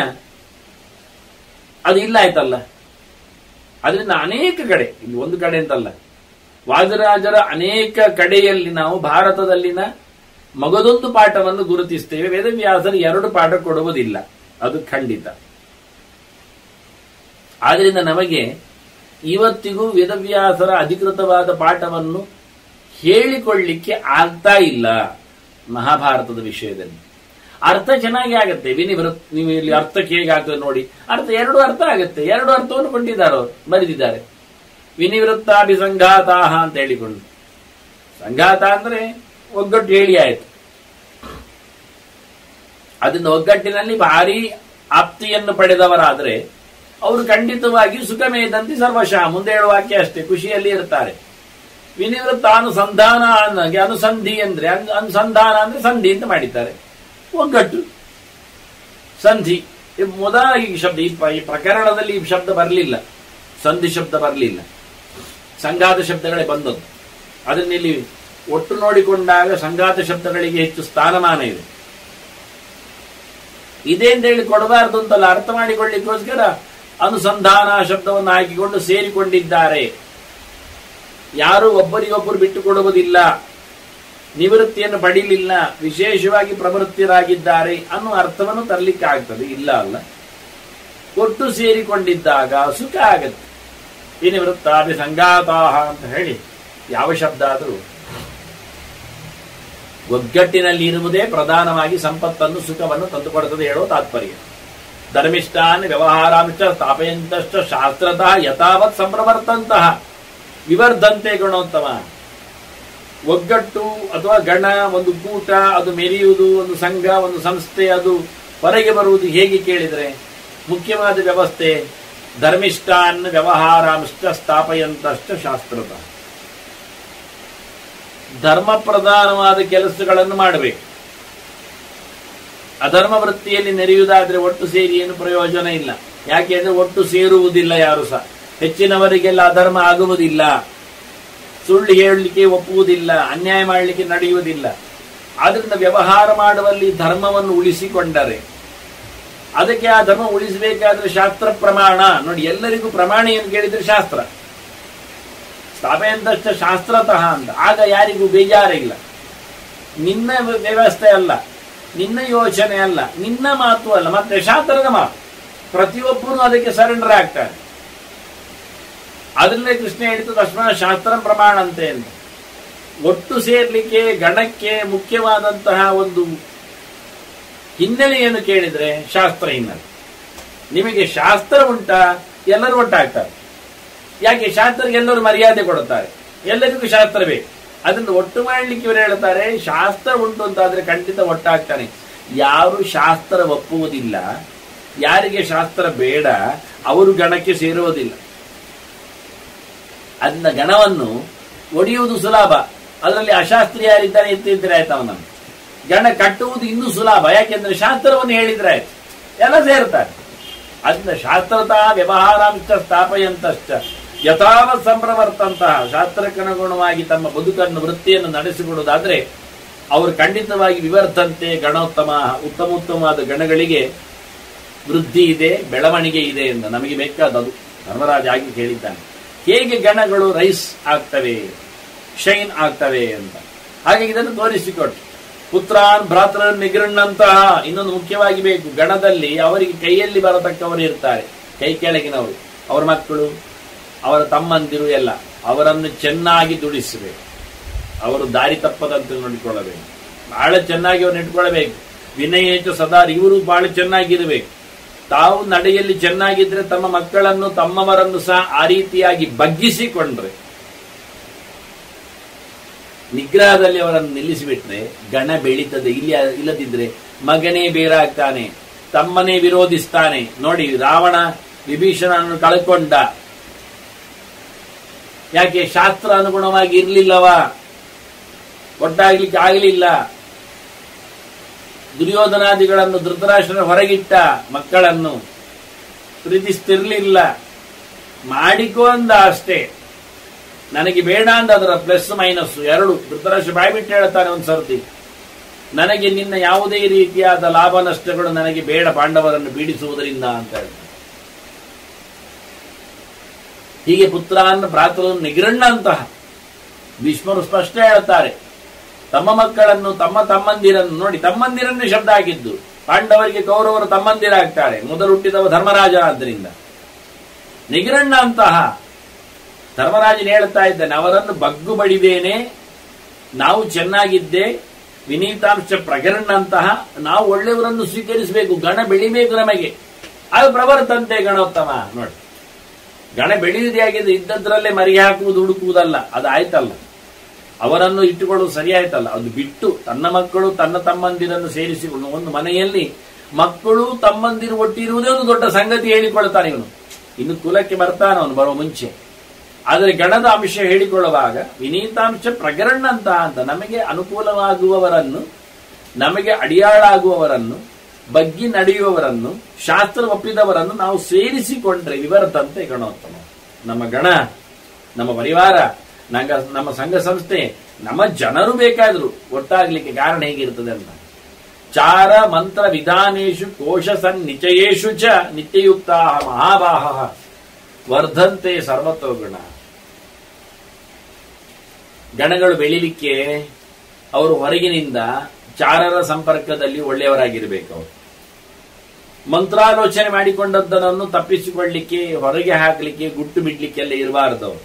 ಅದು ಇಲ್ಲ ಆಯ್ತಲ್ಲ. ಅದರಿಂದ ಅನೇಕ ಕಡೆ, ಇಲ್ಲಿ ಒಂದು ಕಡೆ ಅಂತಲ್ಲ, ವಾದಿರಾಜರ ಅನೇಕ ಕಡೆಯಲ್ಲಿ ನಾವು ಭಾರತದಲ್ಲಿನ ಮಗದೊಂದು ಪಾಠವನ್ನು ಗುರುತಿಸ್ತೇವೆ. ವೇದವ್ಯಾಸರು 2 ಪಾಠ ಕೊಡುವುದಿಲ್ಲ, ಅದು ಖಂಡಿತ. ಆದ್ರಿಂದ ನಮಗೆ ಇವತ್ತಿಗೂ ವೇದವ್ಯಾಸರ ಅಧಿಕೃತವಾದ ಪಾಠವನ್ನು ಹೇಳಿಕೊಳ್ಳಿಕ್ಕೆ ಆಗ್ತಾ ಇಲ್ಲ. ಮಹಾಭಾರತದ ವಿಷಯದಲ್ಲಿ ಅರ್ಥ ಚೆನ್ನಾಗಿ ಆಗತ್ತೆ. ನೀವು ಇಲ್ಲಿ ಅರ್ಥಕ್ಕೆ ಹೇಗಾಗ್ತದೆ ನೋಡಿ, ಎರಡು ಅರ್ಥ ಆಗತ್ತೆ. ಎರಡು ಅರ್ಥವನ್ನು ಕೊಟ್ಟಿದ್ದಾರೆ, ಅವರು ಬರೆದಿದ್ದಾರೆ. ವಿನಿವೃತ್ತಾಭಿಸಂಘಾತಾಹ ಅಂತ ಹೇಳಿಕೊಂಡು, ಸಂಘಾತ ಅಂದ್ರೆ ಒಗ್ಗಟ್ಟು ಹೇಳಿ ಆಯ್ತು. ಅದರಿಂದ ಒಗ್ಗಟ್ಟಿನಲ್ಲಿ ಭಾರಿ ಆಪ್ತಿಯನ್ನು ಪಡೆದವರಾದ್ರೆ ಅವರು ಖಂಡಿತವಾಗಿಯೂ ಸುಖಮೇದಂತಿ ಸರ್ವಶಃ, ಮುಂದೆ ಹೇಳುವ ವಾಕ್ಯ ಅಷ್ಟೇ, ಖುಷಿಯಲ್ಲಿ ಇರ್ತಾರೆ. ವಿನಿವೃತ್ತ ಅನುಸಂಧಾನ ಅನುಸಂಧಿ ಅಂದ್ರೆ ಅನುಸಂಧಾನ ಅಂದ್ರೆ ಸಂಧಿ ಅಂತ ಮಾಡಿದ್ದಾರೆ, ಒಗ್ಗಟ್ಟು ಸಂಧಿ. ಮೊದಲ ಈ ಶಬ್ದ ಈ ಪ್ರಕರಣದಲ್ಲಿ ಈ ಶಬ್ದ ಬರಲಿಲ್ಲ, ಸಂಧಿ ಶಬ್ದ ಬರಲಿಲ್ಲ, ಸಂಘಾತ ಶಬ್ದಗಳೇ ಬಂದದ್ದು. ಅದನ್ನ ಇಲ್ಲಿ ಒಟ್ಟು ನೋಡಿಕೊಂಡಾಗ ಸಂಘಾತ ಶಬ್ದಗಳಿಗೆ ಹೆಚ್ಚು ಸ್ಥಾನಮಾನ ಇದೆ. ಇದೇ ಅಂತ ಹೇಳಿ ಕೊಡಬಾರದು ಅಂತಲ್ಲ, ಅರ್ಥ ಮಾಡಿಕೊಳ್ಳಿಕ್ಕೋಸ್ಕರ ಅನುಸಂಧಾನ ಶಬ್ದವನ್ನು ಹಾಕಿಕೊಂಡು ಸೇರಿಕೊಂಡಿದ್ದಾರೆ. ಯಾರು ಒಬ್ಬರಿಗೊಬ್ಬರು ಬಿಟ್ಟು ಕೊಡುವುದಿಲ್ಲ, ನಿವೃತ್ತಿಯನ್ನು ಪಡೀಲಿಲ್ಲ, ವಿಶೇಷವಾಗಿ ಪ್ರವೃತ್ತಿಯರಾಗಿದ್ದಾರೆ ಅನ್ನುವ ಅರ್ಥವನ್ನು ತರಲಿಕ್ಕೆ ಆಗ್ತದೆ, ಇಲ್ಲ ಅಲ್ಲ. ಒಟ್ಟು ಸೇರಿಕೊಂಡಿದ್ದಾಗ ಸುಖ ಆಗತ್ತೆ. ಈ ನಿವೃತ್ತಾಭಿ ಸಂಘಾತಾಹ ಅಂತ ಹೇಳಿ ಯಾವ ಶಬ್ದ ಆದರೂ ಒಗ್ಗಟ್ಟಿನಲ್ಲಿ ಇರುವುದೇ ಪ್ರಧಾನವಾಗಿ ಸಂಪತ್ತನ್ನು ಸುಖವನ್ನು ತಂದುಕೊಡುತ್ತದೆ ಹೇಳೋ ತಾತ್ಪರ್ಯ. ಧರ್ಮಿಷ್ಠಾನ್ ವ್ಯವಹಾರಾಂಶ ಸ್ಥಾಪಯಂತಶ್ಚ ಶಾಸ್ತ್ರತಃ ಯಥಾವತ್ ಸಂಪ್ರವರ್ತಂತಹ ವಿವರ್ಧಂತೆ ಗುಣೋತ್ತಮ. ಒಗ್ಗಟ್ಟು ಅಥವಾ ಗಣ, ಒಂದು ಕೂಟ, ಅದು ಮೆರೆಯುವುದು, ಒಂದು ಸಂಘ, ಒಂದು ಸಂಸ್ಥೆ, ಅದು ಹೊರಗೆ ಬರುವುದು ಹೇಗೆ ಕೇಳಿದರೆ ಮುಖ್ಯವಾದ ವ್ಯವಸ್ಥೆ ಧರ್ಮಿಷ್ಠಾನ್ ವ್ಯವಹಾರಾಂಶ ಸ್ಥಾಪಯಂತಶ್ಚ ಶಾಸ್ತ್ರತಃ. ಧರ್ಮ ಪ್ರಧಾನವಾದ ಕೆಲಸಗಳನ್ನು ಮಾಡಬೇಕು. ಅಧರ್ಮ ವೃತ್ತಿಯಲ್ಲಿ ನೆರೆಯುವುದಾದ್ರೆ ಒಟ್ಟು ಸೇರಿ ಏನು ಪ್ರಯೋಜನ ಇಲ್ಲ. ಯಾಕೆಂದ್ರೆ ಒಟ್ಟು ಸೇರುವುದಿಲ್ಲ ಯಾರು ಸಹ. ಹೆಚ್ಚಿನವರಿಗೆಲ್ಲ ಅಧರ್ಮ ಆಗುವುದಿಲ್ಲ, ಸುಳ್ಳು ಹೇಳಲಿಕ್ಕೆ ಒಪ್ಪುವುದಿಲ್ಲ, ಅನ್ಯಾಯ ಮಾಡಲಿಕ್ಕೆ ನಡೆಯುವುದಿಲ್ಲ. ಆದ್ರಿಂದ ವ್ಯವಹಾರ ಮಾಡುವಲ್ಲಿ ಧರ್ಮವನ್ನು ಉಳಿಸಿಕೊಂಡರೆ, ಅದಕ್ಕೆ ಆ ಧರ್ಮ ಉಳಿಸಬೇಕಾದ್ರೆ ಶಾಸ್ತ್ರ ಪ್ರಮಾಣ ನೋಡಿ. ಎಲ್ಲರಿಗೂ ಪ್ರಮಾಣ ಏನು ಕೇಳಿದ್ರೆ ಶಾಸ್ತ್ರ. ಸ್ಥಾಪೆಯಂತಷ್ಟ ಶಾಸ್ತ್ರತಃ ಅಂತ, ಆಗ ಯಾರಿಗೂ ಬೇಜಾರಿಲ್ಲ. ನಿನ್ನ ವ್ಯವಸ್ಥೆ ಅಲ್ಲ, ನಿನ್ನ ಯೋಚನೆ ಅಲ್ಲ, ನಿನ್ನ ಮಾತು ಅಲ್ಲ, ಮತ್ತೆ ಶಾಸ್ತ್ರದ ಮಾತು. ಪ್ರತಿಯೊಬ್ಬರು ಅದಕ್ಕೆ ಸರೆಂಡರ್ ಆಗ್ತಾರೆ. ಅದನ್ನೇ ಕೃಷ್ಣ ಹೇಳಿತು ತಸ್ಮಾ ಶಾಸ್ತ್ರ ಪ್ರಮಾಣ ಅಂತೆ ಅಂತ. ಒಟ್ಟು ಸೇರ್ಲಿಕ್ಕೆ ಗಣಕ್ಕೆ ಮುಖ್ಯವಾದಂತಹ ಒಂದು ಹಿನ್ನೆಲೆಯನ್ನು ಕೇಳಿದ್ರೆ ಶಾಸ್ತ್ರ ಹಿನ್ನೆಲೆ. ನಿಮಗೆ ಶಾಸ್ತ್ರ ಉಂಟಾ, ಎಲ್ಲರೂ ಒಟ್ಟಾಗ್ತಾರೆ. ಯಾಕೆ ಶಾಸ್ತ್ರಕ್ಕೆ ಎಲ್ಲರೂ ಮರ್ಯಾದೆ ಕೊಡುತ್ತಾರೆ, ಎಲ್ಲರಿಗೂ ಶಾಸ್ತ್ರ ಬೇಕು. ಅದನ್ನು ಒಟ್ಟು ಮಾಡಲಿಕ್ಕೆ ಇವರು ಹೇಳ್ತಾರೆ ಶಾಸ್ತ್ರ ಉಂಟು ಅಂತಾದ್ರೆ ಖಂಡಿತ ಒಟ್ಟಾಗ್ತಾನೆ. ಯಾರು ಶಾಸ್ತ್ರ ಒಪ್ಪುವುದಿಲ್ಲ, ಯಾರಿಗೆ ಶಾಸ್ತ್ರ ಬೇಡ, ಅವರು ಗಣಕ್ಕೆ ಸೇರುವುದಿಲ್ಲ. ಅದನ್ನ ಗಣವನ್ನು ಒಡೆಯುವುದು ಸುಲಭ, ಅದರಲ್ಲಿ ಅಶಾಸ್ತ್ರಿ ಯಾರಿದ್ದಾರೆ ಎತ್ತಿದ್ರೆ ಆಯ್ತು ಅವನನ್ನು. ಗಣ ಕಟ್ಟುವುದು ಇನ್ನೂ ಸುಲಭ, ಯಾಕೆಂದ್ರೆ ಶಾಸ್ತ್ರವನ್ನು ಹೇಳಿದ್ರೆ ಆಯ್ತು, ಎಲ್ಲ ಸೇರ್ತಾರೆ. ಅದನ್ನ ಶಾಸ್ತ್ರತಃ ವ್ಯವಹಾರಾಂಶ ಸ್ಥಾಪಯಂತಶ್ಚ ಯಥಾವತ್ ಸಂಪ್ರವರ್ತಂತಹ, ಶಾಸ್ತ್ರಕ್ಕನುಗುಣವಾಗಿ ತಮ್ಮ ಬದುಕನ್ನು ವೃತ್ತಿಯನ್ನು ನಡೆಸಿಕೊಡುವುದಾದ್ರೆ ಅವರು ಖಂಡಿತವಾಗಿ ವಿವರ್ಧಂತೆ ಗಣೋತ್ತಮ, ಉತ್ತಮೋತ್ತಮವಾದ ಗಣಗಳಿಗೆ ವೃದ್ಧಿ ಇದೆ, ಬೆಳವಣಿಗೆ ಇದೆ ಎಂದು ನಮಗೆ ಬೇಕಾದದು ಧರ್ಮರಾಜ ಆಗಿ ಹೇಳಿದ್ದಾನೆ. ಹೇಗೆ ಗಣಗಳು ರೈಸ್ ಆಗ್ತವೆ, ಶೈನ್ ಆಗ್ತವೆ ಅಂತ. ಹಾಗೆ ಇದನ್ನು ತೋರಿಸಿಕೊಟ್ಟು ಪುತ್ರಾನ್ ಭ್ರಾತರನ್ ನಿಗೃಣ್ಣಂತಹ ಇನ್ನೊಂದು ಮುಖ್ಯವಾಗಿ ಬೇಕು. ಗಣದಲ್ಲಿ ಅವರಿಗೆ ಕೈಯಲ್ಲಿ ಬರತಕ್ಕವರು ಇರ್ತಾರೆ, ಕೈ ಕೆಳಗಿನವರು, ಅವರ ಮಕ್ಕಳು, ಅವರ ತಮ್ಮಂದಿರು ಎಲ್ಲ, ಅವರನ್ನು ಚೆನ್ನಾಗಿ ದುಡಿಸಬೇಕು. ಅವರು ದಾರಿ ತಪ್ಪದಂತೆ ನೋಡಿಕೊಳ್ಳಬೇಕು, ಬಹಳ ಚೆನ್ನಾಗಿ ಅವ್ರನ್ನ ಇಟ್ಕೊಳ್ಬೇಕು. ವಿನಯೇಚ ಸದಾ, ಇವರು ಬಹಳ ಚೆನ್ನಾಗಿರಬೇಕು. ತಾವು ನಡೆಯಲ್ಲಿ ಚೆನ್ನಾಗಿದ್ರೆ ತಮ್ಮ ಮಕ್ಕಳನ್ನು ತಮ್ಮವರನ್ನು ಸಹ ಆ ರೀತಿಯಾಗಿ ಬಗ್ಗಿಸಿಕೊಂಡ್ರೆ, ನಿಗ್ರಹದಲ್ಲಿ ಅವರನ್ನು ನಿಲ್ಲಿಸಿಬಿಟ್ರೆ ಗಣ ಬೆಳೀತದೆ. ಇಲ್ಲದಿದ್ರೆ ಮಗನೇ ಬೇರಾಗ್ತಾನೆ, ತಮ್ಮನೇ ವಿರೋಧಿಸ್ತಾನೆ. ನೋಡಿ, ರಾವಣ ವಿಭೀಷಣನನ್ನು ಕಳ್ಕೊಂಡ, ಯಾಕೆ ಶಾಸ್ತ್ರ ಅನುಗುಣವಾಗಿ ಇರಲಿಲ್ಲವ, ಒಟ್ಟಾಗ್ಲಿಕ್ಕೆ ಆಗಲಿಲ್ಲ. ದುರ್ಯೋಧನಾದಿಗಳನ್ನು ಧೃತರಾಷ್ಟ್ರನ ಹೊರಗಿಟ್ಟ, ಮಕ್ಕಳನ್ನು ಪ್ರೀತಿಸ್ತಿರ್ಲಿಲ್ಲ. ಮಾಡಿಕೋ ಅಂದ ಅಷ್ಟೇ, ನನಗೆ ಬೇಡ ಅಂದ. ಅದರ ಪ್ಲಸ್ ಮೈನಸ್ ಎರಡು. ಧೃತರಾಷ್ಟ್ರ ಬಾಯ್ಬಿಟ್ಟು ಹೇಳ್ತಾನೆ ಒಂದು ಸರ್ತಿ, ನನಗೆ ನಿನ್ನ ಯಾವುದೇ ರೀತಿಯಾದ ಲಾಭ ನಷ್ಟಗಳು ನನಗೆ ಬೇಡ, ಪಾಂಡವರನ್ನು ಬೀಡಿಸುವುದರಿಂದ ಅಂತ ಹೇಳ್ತಾನೆ. ಹೀಗೆ ಪುತ್ರಾನ್ನ ಭ್ರಾತರನ್ನು ನಿಗ್ರಣ್ಣ ಅಂತಹ ಭೀಷ್ಮರು ಸ್ಪಷ್ಟ ಹೇಳ್ತಾರೆ. ತಮ್ಮ ಮಕ್ಕಳನ್ನು, ತಮ್ಮಂದಿರನ್ನು ನೋಡಿ, ತಮ್ಮಂದಿರನ್ನೇ ಶಬ್ದ ಆಗಿದ್ದು. ಪಾಂಡವರಿಗೆ ಕೌರವರು ತಮ್ಮಂದಿರಾಗ್ತಾರೆ, ಮೊದಲು ಹುಟ್ಟಿದವ ಧರ್ಮರಾಜ. ಆದ್ದರಿಂದ ನಿಗರಣ್ಣ ಅಂತಹ ಧರ್ಮರಾಜನ ಹೇಳ್ತಾ ಇದ್ದಾನೆ, ಅವರನ್ನು ಬಗ್ಗು ಬಡಿದೇನೆ, ನಾವು ಚೆನ್ನಾಗಿದ್ದೆ, ವಿನೀತಾಂಶ ಪ್ರಕರಣ ಅಂತಹ ನಾವು ಒಳ್ಳೆಯವರನ್ನು ಸ್ವೀಕರಿಸಬೇಕು, ಗಣ ಬೆಳಿಬೇಕು ನಮಗೆ. ಅದು ಪ್ರವರ್ತಂತೆ ಗಣೋತ್ತಮ. ನೋಡಿ, ಗಣ ಬೆಳೆಯುವುದೇ ಆಗಿದೆ, ಇದ್ದದ್ರಲ್ಲೇ ಮರಿ ಹಾಕುವುದು ಹುಡುಕುವುದಲ್ಲ, ಅದು ಆಯ್ತಲ್ಲ. ಅವರನ್ನು ಇಟ್ಟುಕೊಳ್ಳುವುದು ಸರಿ ಆಯ್ತಲ್ಲ. ಅದು ಬಿಟ್ಟು ತನ್ನ ಮಕ್ಕಳು ತನ್ನ ತಮ್ಮಂದಿರನ್ನು ಸೇರಿಸಿಕೊಂಡು ಒಂದು ಮನೆಯಲ್ಲಿ ಮಕ್ಕಳು ತಮ್ಮಂದಿರು ಒಟ್ಟಿರುವುದೇ ಒಂದು ದೊಡ್ಡ ಸಂಗತಿ ಹೇಳಿಕೊಳ್ತಾನೆ ಇವನು. ಇನ್ನು ಕುಲಕ್ಕೆ ಬರ್ತಾನೆ ಅವನು ಬರುವ ಮುಂಚೆ. ಆದರೆ ಗಣದ ಅಂಶ ಹೇಳಿಕೊಳ್ಳುವಾಗ ವಿನೀತಾಂಶ ಪ್ರಕರಣ ಅಂತ ನಮಗೆ ಅನುಕೂಲವಾಗುವವರನ್ನು, ನಮಗೆ ಅಡಿಯಾಳಾಗುವವರನ್ನು, ಬಗ್ಗಿ ನಡೆಯುವವರನ್ನು, ಶಾಸ್ತ್ರ ಒಪ್ಪಿದವರನ್ನು ನಾವು ಸೇರಿಸಿಕೊಂಡ್ರೆ ವಿವರದಂತೆ ಗಣೋತ್ತಮ. ನಮ್ಮ ಗಣ, ನಮ್ಮ ಪರಿವಾರ, ನಮ್ಮ ಸಂಘ ಸಂಸ್ಥೆ, ನಮ್ಮ ಜನರು ಬೇಕಾದ್ರು ಒಟ್ಟಾಗ್ಲಿಕ್ಕೆ ಕಾರಣ ಹೇಗಿರ್ತದೆ ಅಂತ. ಚಾರ ಮಂತ್ರ ವಿಧಾನೇಶು ಕೋಶ ಸನ್ನಿಚಯೇಶು ಚ ನಿತ್ಯಯುಕ್ತ ಮಹಾಬಾಹ ವರ್ಧಂತೆ ಸರ್ವತೋ ಗಣ. ಗಣಗಳು ಬೆಳಿಲಿಕ್ಕೆ ಅವರು ಹೊರಗಿನಿಂದ ಚಾರರ ಸಂಪರ್ಕದಲ್ಲಿ ಒಳ್ಳೆಯವರಾಗಿರ್ಬೇಕು. ಅವರು ಮಂತ್ರಾಲೋಚನೆ ಮಾಡಿಕೊಂಡದ್ದನ್ನು ತಪ್ಪಿಸಿಕೊಳ್ಳಲಿಕ್ಕೆ, ಹೊರಗೆ ಹಾಕಲಿಕ್ಕೆ, ಗುಟ್ಟು ಬಿಡ್ಲಿಕ್ಕೆಲ್ಲ ಇರಬಾರದವರು.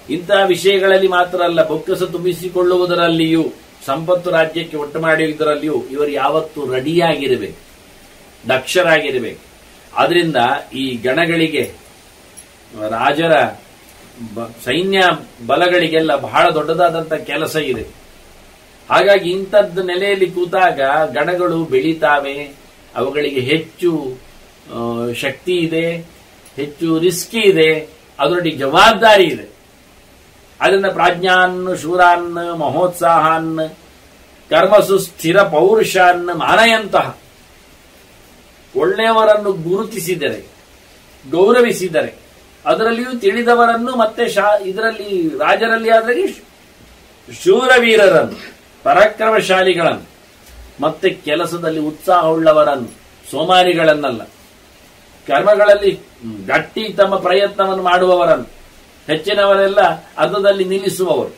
ಇಂತಹ ವಿಷಯಗಳಲ್ಲಿ ಮಾತ್ರ ಅಲ್ಲ, ಬೊಕ್ಕಸ ತುಂಬಿಸಿಕೊಳ್ಳುವುದರಲ್ಲಿಯೂ, ಸಂಪತ್ತು ರಾಜ್ಯಕ್ಕೆ ಒಟ್ಟು ಮಾಡುವುದರಲ್ಲಿಯೂ ಇವರು ಯಾವತ್ತೂ ರೆಡಿಯಾಗಿರಬೇಕು, ದಕ್ಷರಾಗಿರಬೇಕು. ಆದ್ರಿಂದ ಈ ಗಣಗಳಿಗೆ, ರಾಜರ ಸೈನ್ಯ ಬಲಗಳಿಗೆಲ್ಲ ಬಹಳ ದೊಡ್ಡದಾದಂಥ ಕೆಲಸ ಇದೆ. ಹಾಗಾಗಿ ಇಂಥದ್ದು ನೆಲೆಯಲ್ಲಿ ಕೂತಾಗ ಗಣಗಳು ಬೆಳೀತಾವೆ, ಅವುಗಳಿಗೆ ಹೆಚ್ಚು ಶಕ್ತಿ ಇದೆ, ಹೆಚ್ಚು ರಿಸ್ಕಿ ಇದೆ, ಅದರೊಟ್ಟಿಗೆ ಜವಾಬ್ದಾರಿ ಇದೆ. ಅದರಿಂದ ಪ್ರಾಜ್ಞಾನ್ ಶೂರಾನ್ ಮಹೋತ್ಸಾಹಾನ್ ಕರ್ಮಸು ಸ್ಥಿರ ಪೌರುಷಾನ್ ಮಾನಯಂತಹ ಒಳ್ಳೆಯವರನ್ನು ಗುರುತಿಸಿದರೆ, ಗೌರವಿಸಿದರೆ, ಅದರಲ್ಲಿಯೂ ತಿಳಿದವರನ್ನು, ಮತ್ತೆ ಇದರಲ್ಲಿ ರಾಜರಲ್ಲಿ ಆದರೆ ಶೂರವೀರರನ್ನು, ಪರಾಕ್ರಮಶಾಲಿಗಳನ್ನು, ಮತ್ತೆ ಕೆಲಸದಲ್ಲಿ ಉತ್ಸಾಹವುಳ್ಳವರನ್ನು, ಸೋಮಾರಿಗಳನ್ನಲ್ಲ, ಕರ್ಮಗಳಲ್ಲಿ ಗಟ್ಟಿ ತಮ್ಮ ಪ್ರಯತ್ನವನ್ನು ಮಾಡುವವರನ್ನು. ಹೆಚ್ಚಿನವರೆಲ್ಲ ಅರ್ಧದಲ್ಲಿ ನಿಲ್ಲಿಸುವವರು,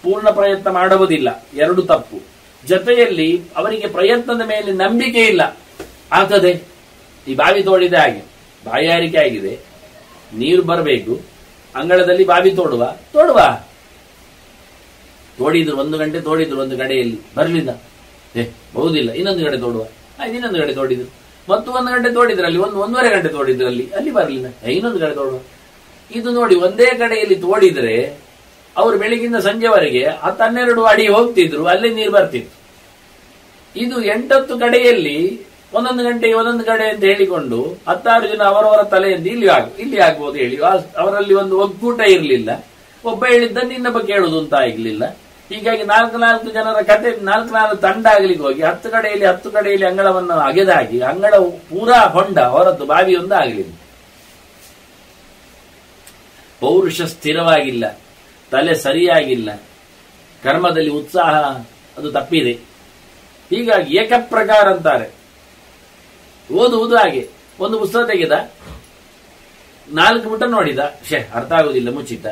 ಪೂರ್ಣ ಪ್ರಯತ್ನ ಮಾಡುವುದಿಲ್ಲ, ಎರಡು ತಪ್ಪು. ಜೊತೆಯಲ್ಲಿ ಅವರಿಗೆ ಪ್ರಯತ್ನದ ಮೇಲೆ ನಂಬಿಕೆ ಇಲ್ಲ. ಆಗ್ತದೆ, ಈ ಬಾವಿ ತೋಡಿದ ಹಾಗೆ ಬಾಯಾರಿಕೆ ಆಗಿದೆ, ನೀರು ಬರಬೇಕು, ಅಂಗಳದಲ್ಲಿ ಬಾವಿ ತೋಡುವ ತೋಡಿದ್ರು 1 ಗಂಟೆ ತೋಡಿದ್ರು, ಒಂದು ಕಡೆಯಲ್ಲಿ ಬರಲಿಲ್ಲ, ಬಹುದಿಲ್ಲ, ಇನ್ನೊಂದು ಕಡೆ ತೋಡುವ, ಇನ್ನೊಂದು ಕಡೆ ತೋಡಿದ್ರು, ಮತ್ತು 1 ಗಂಟೆ ತೋಡಿದ್ರಲ್ಲಿ, 1.5 ಗಂಟೆ ತೋಡಿದ್ರಲ್ಲಿ, ಅಲ್ಲಿ ಬರಲಿಲ್ಲ, ಇನ್ನೊಂದು ಕಡೆ ತೋಡುವ. ಇದು ನೋಡಿ, ಒಂದೇ ಕಡೆಯಲ್ಲಿ ತೋಡಿದ್ರೆ ಅವರು ಬೆಳಗಿನ ಸಂಜೆವರೆಗೆ 10-12 ಅಡಿ ಹೋಗ್ತಿದ್ರು, ಅಲ್ಲೇ ನೀರು ಬರ್ತಿತ್ತು. ಇದು 8-10 ಕಡೆಯಲ್ಲಿ ಒಂದೊಂದು ಕಡೆ ಅಂತ ಹೇಳಿಕೊಂಡು 16 ಜನ ಅವರವರ ತಲೆಯಿಂದ ಇಲ್ಲಿ ಆಗ್ಬೋದು ಹೇಳಿ, ಅವರಲ್ಲಿ ಒಂದು ಒಗ್ಗೂಟ ಇರಲಿಲ್ಲ. ಒಬ್ಬ ಹೇಳಿದ್ದನ್ನು ಇನ್ನೊಬ್ಬ ಕೇಳುವುದು ಅಂತ ಆಗಲಿಲ್ಲ. ಹೀಗಾಗಿ 4 ಜನರ ಕತೆ, 4 ತಂಡ ಆಗ್ಲಿಕ್ಕೆ ಹೋಗಿ 10 ಕಡೆಯಲ್ಲಿ ಅಂಗಳವನ್ನು ಅಗೆದಾಗಿ ಅಂಗಳ ಪೂರಾ ಹೊಂಡ, ಹೊರತು ಬಾವಿಯೊಂದು ಆಗಲಿಲ್ಲ. ಪೌರುಷ ಸ್ಥಿರವಾಗಿಲ್ಲ, ತಲೆ ಸರಿಯಾಗಿಲ್ಲ, ಕರ್ಮದಲ್ಲಿ ಉತ್ಸಾಹ ಅದು ತಪ್ಪಿದೆ. ಹೀಗಾಗಿ ಏಕಪ್ರಕಾರ ಅಂತಾರೆ. ಓದುವುದು ಹಾಗೆ, ಒಂದು ಪುಸ್ತಕ ತೆಗೆದ, 4 ಪುಟ ನೋಡಿದ, ಅರ್ಥ ಆಗುವುದಿಲ್ಲ, ಮುಚ್ಚಿಟ್ಟ.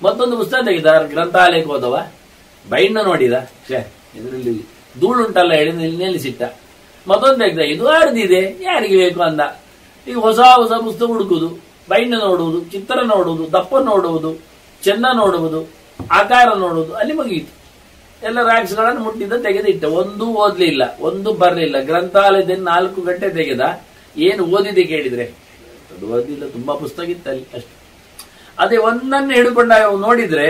ಮತ್ತೊಂದು ಪುಸ್ತಕ ತೆಗೆದ, ಗ್ರಂಥಾಲಯಕ್ಕೆ ಹೋದವ, ಬೈಂಡ್ ನೋಡಿದ, ಇದರಲ್ಲಿ ಧೂಳುಂಟಲ್ಲ ಹೇಳಿ ನಿಲ್ಲಿಸಿಟ್ಟ. ಮತ್ತೊಂದು ತೆಗೆದ, ಇದು ಅರ್ದಿದೆ, ಯಾರಿಗೆ ಬೇಕು ಅಂದ. ಈಗ ಹೊಸ ಪುಸ್ತಕ ಹುಡುಕುದು, ಬೈಂಡ್ ನೋಡುವುದು, ಚಿತ್ರ ನೋಡುವುದು, ದಪ್ಪ ನೋಡುವುದು, ಚೆನ್ನ ನೋಡುವುದು, ಆಕಾರ ನೋಡುವುದು, ಅಲ್ಲಿ ಮುಗಿಯಿತು. ಎಲ್ಲ ರ್ಯಾಕ್ಸ್ಗಳನ್ನು ಮುಟ್ಟಿದ್ದ ತೆಗೆದಿಟ್ಟ. ಒಂದು ಓದ್ಲಿಲ್ಲ, ಒಂದು ಬರಲಿಲ್ಲ. ಗ್ರಂಥಾಲಯದಲ್ಲಿ 4 ಗಂಟೆ ತೆಗೆದ. ಏನು ಓದಿದೆ ಕೇಳಿದ್ರೆ ಅದು ಓದಿಲ್ಲ, ತುಂಬಾ ಪುಸ್ತಕ ಇತ್ತಲ್ಲಿ ಅಷ್ಟೆ. ಅದೇ ಒಂದನ್ನು ಹಿಡ್ಕೊಂಡಾಗ ನೋಡಿದ್ರೆ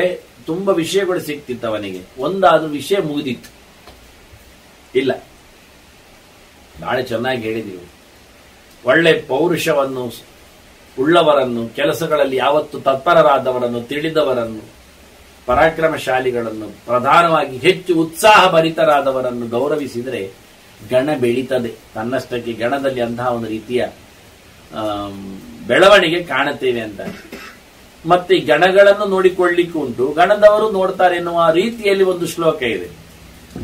ತುಂಬಾ ವಿಷಯಗಳು ಸಿಕ್ತಿತ್ತು ಅವನಿಗೆ. ಒಂದಾದ್ರೂ ವಿಷಯ ಮುಗಿದಿತ್ತು ಇಲ್ಲ. ನಾಳೆ ಚೆನ್ನಾಗಿ ಹೇಳಿದೀವಿ. ಒಳ್ಳೆ ಪೌರುಷವನ್ನು ಉಳ್ಳವರನ್ನು, ಕೆಲಸಗಳಲ್ಲಿ ಯಾವತ್ತು ತತ್ಪರರಾದವರನ್ನು, ತಿಳಿದವರನ್ನು, ಪರಾಕ್ರಮಶಾಲಿಗಳನ್ನು, ಪ್ರಧಾನವಾಗಿ ಹೆಚ್ಚು ಉತ್ಸಾಹ ಭರಿತರಾದವರನ್ನು ಗೌರವಿಸಿದರೆ ಗಣ ಬೆಳೀತದೆ ತನ್ನಷ್ಟಕ್ಕೆ. ಗಣದಲ್ಲಿ ಅಂತಹ ಒಂದು ರೀತಿಯ ಬೆಳವಣಿಗೆ ಕಾಣುತ್ತೇವೆ ಅಂತ. ಮತ್ತೆ ಗಣಗಳನ್ನು ನೋಡಿಕೊಳ್ಳಿಕ್ಕೆ ಉಂಟು, ಗಣದವರು ನೋಡ್ತಾರೆ ಎನ್ನುವ ರೀತಿಯಲ್ಲಿ ಒಂದು ಶ್ಲೋಕ ಇದೆ.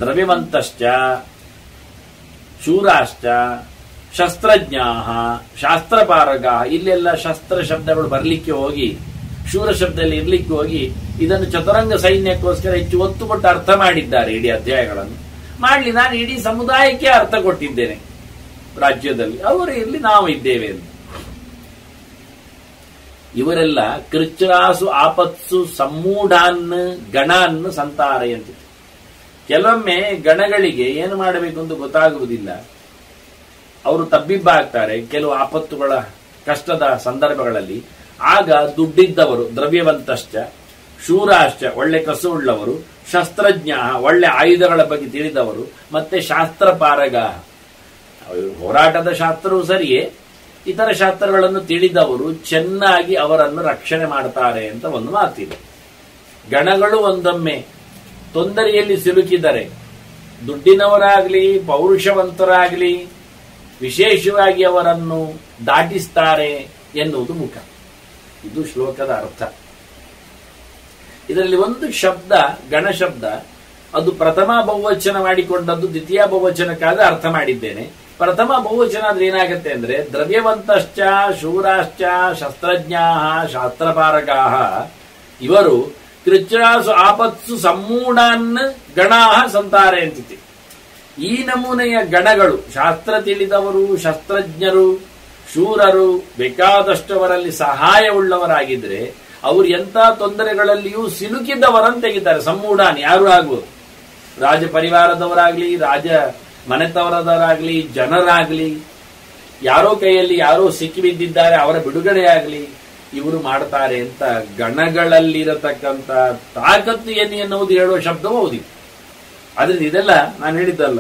ದ್ರವ್ಯವಂತಶ್ಚ ಶೂರಾಶ್ಚ ಶಸ್ತ್ರಜ್ಞಾ ಶಾಸ್ತ್ರಪಾರಗ. ಇಲ್ಲೆಲ್ಲ ಶಸ್ತ್ರ ಶಬ್ದಗಳು ಬರಲಿಕ್ಕೆ ಹೋಗಿ, ಶೂರ ಶಬ್ದದಲ್ಲಿ ಇರ್ಲಿಕ್ಕೆ ಹೋಗಿ, ಇದನ್ನು ಚತುರಂಗ ಸೈನ್ಯಕ್ಕೋಸ್ಕರ ಹೆಚ್ಚು ಒತ್ತು ಕೊಟ್ಟು ಅರ್ಥ ಮಾಡಿದ್ದಾರೆ ಇಡೀ ಅಧ್ಯಾಯಗಳನ್ನು. ಮಾಡಲಿ, ನಾನು ಇಡೀ ಸಮುದಾಯಕ್ಕೆ ಅರ್ಥ ಕೊಟ್ಟಿದ್ದೇನೆ. ರಾಜ್ಯದಲ್ಲಿ ಅವರು ಇರಲಿ, ನಾವು ಇದ್ದೇವೆ ಅಂತ. ಇವರೆಲ್ಲ ಕೃಚ್ರಾಸು ಆಪತ್ಸು ಸಮ್ಮೂಢಾನ್ ಗಣಾನ್ ಸಂತಾರಯಂತೆ. ಕೆಲವೊಮ್ಮೆ ಗಣಗಳಿಗೆ ಏನು ಮಾಡಬೇಕು ಅಂತ ಗೊತ್ತಾಗುವುದಿಲ್ಲ. ಅವರು ತಬ್ಬಿಬ್ಬಾಗ್ತಾರೆ ಕೆಲವು ಆಪತ್ತುಗಳ ಕಷ್ಟದ ಸಂದರ್ಭಗಳಲ್ಲಿ. ಆಗ ದುಡ್ಡಿದ್ದವರು, ದ್ರವ್ಯವಂತಶ್ಚ, ಶೂರಾಶ್ಚ, ಒಳ್ಳೆ ಕಸುವುಳ್ಳವರು, ಶಸ್ತ್ರಜ್ಞ, ಒಳ್ಳೆ ಆಯುಧಗಳ ಬಗ್ಗೆ ತಿಳಿದವರು, ಮತ್ತೆ ಶಾಸ್ತ್ರಪಾರಗ, ಹೋರಾಟದ ಶಾಸ್ತ್ರವೂ ಸರಿಯೇ, ಇತರ ಶಾಸ್ತ್ರಗಳನ್ನು ತಿಳಿದವರು ಚೆನ್ನಾಗಿ ಅವರನ್ನು ರಕ್ಷಣೆ ಮಾಡ್ತಾರೆ ಅಂತ ಒಂದು ಮಾತಿದೆ. ಗಣಗಳು ಒಂದೊಮ್ಮೆ ತೊಂದರೆಯಲ್ಲಿ ಸಿಲುಕಿದರೆ ದುಡ್ಡಿನವರಾಗಲಿ ಪೌರುಷವಂತರಾಗಲಿ ವಿಶೇಷವಾಗಿ ಅವರನ್ನು ದಾಟಿಸ್ತಾರೆ ಎನ್ನುವುದು ಮುಖ. ಇದು ಶ್ಲೋಕದ ಅರ್ಥ. ಇದರಲ್ಲಿ ಒಂದು ಶಬ್ದ, ಗಣ ಶಬ್ದ, ಅದು ಪ್ರಥಮ ಬಹುವಚನ ಮಾಡಿಕೊಂಡದ್ದು ದ್ವಿತೀಯ ಬಹುವಚನಕ್ಕಾದ ಅರ್ಥ ಮಾಡಿದ್ದೇನೆ. ಪ್ರಥಮ ಬಹುವಚನ ಆದ್ರೆ ಏನಾಗುತ್ತೆ ಅಂದ್ರೆ ದ್ರವ್ಯವಂತಶ್ಚ ಶೂರಾಶ್ಚ ಶಸ್ತ್ರಜ್ಞಾ ಶಾಸ್ತ್ರಪಾರಕಾ ಇವರು ಕೃಚ್ರಾಸು ಆಪತ್ಸು ಸಮ್ಮೂಢಾನ್ ಗಣಾ ಸಂತಾರೆ ಅಂತಿದೆ. ಈ ನಮೂನೆಯ ಗಣಗಳು ಶಾಸ್ತ್ರ ತಿಳಿದವರು, ಶಸ್ತ್ರಜ್ಞರು, ಶೂರರು, ಬೇಕಾದಷ್ಟವರಲ್ಲಿ ಸಹಾಯವುಳ್ಳವರಾಗಿದ್ರೆ ಅವರು ಎಂಥ ತೊಂದರೆಗಳಲ್ಲಿಯೂ ಸಿಲುಕಿದ್ದವರನ್ನು ತೆಗಿತಾರೆ. ಸಮ್ಮೂಢಾನ್ ಯಾರು ಆಗ್ಬೋದು, ರಾಜ ಪರಿವಾರದವರಾಗ್ಲಿ, ರಾಜ ಮನೆತವರದವರಾಗ್ಲಿ, ಜನರಾಗ್ಲಿ, ಯಾರೋ ಕೈಯಲ್ಲಿ ಯಾರೋ ಸಿಕ್ಕಿ ಬಿದ್ದಿದ್ದಾರೆ ಅವರ ಬಿಡುಗಡೆಯಾಗಲಿ ಇವರು ಮಾಡ್ತಾರೆ ಅಂತ ಗಣಗಳಲ್ಲಿರತಕ್ಕಂಥ ತಾಕತ್ತು ಏನು ಎನ್ನುವುದು ಹೇಳುವ ಶಬ್ದವೂ ಹೌದಿತ್ತು. ಆದ್ರಿಂದ ಇದೆಲ್ಲ ನಾನು ಹೇಳಿದ್ದಲ್ಲ.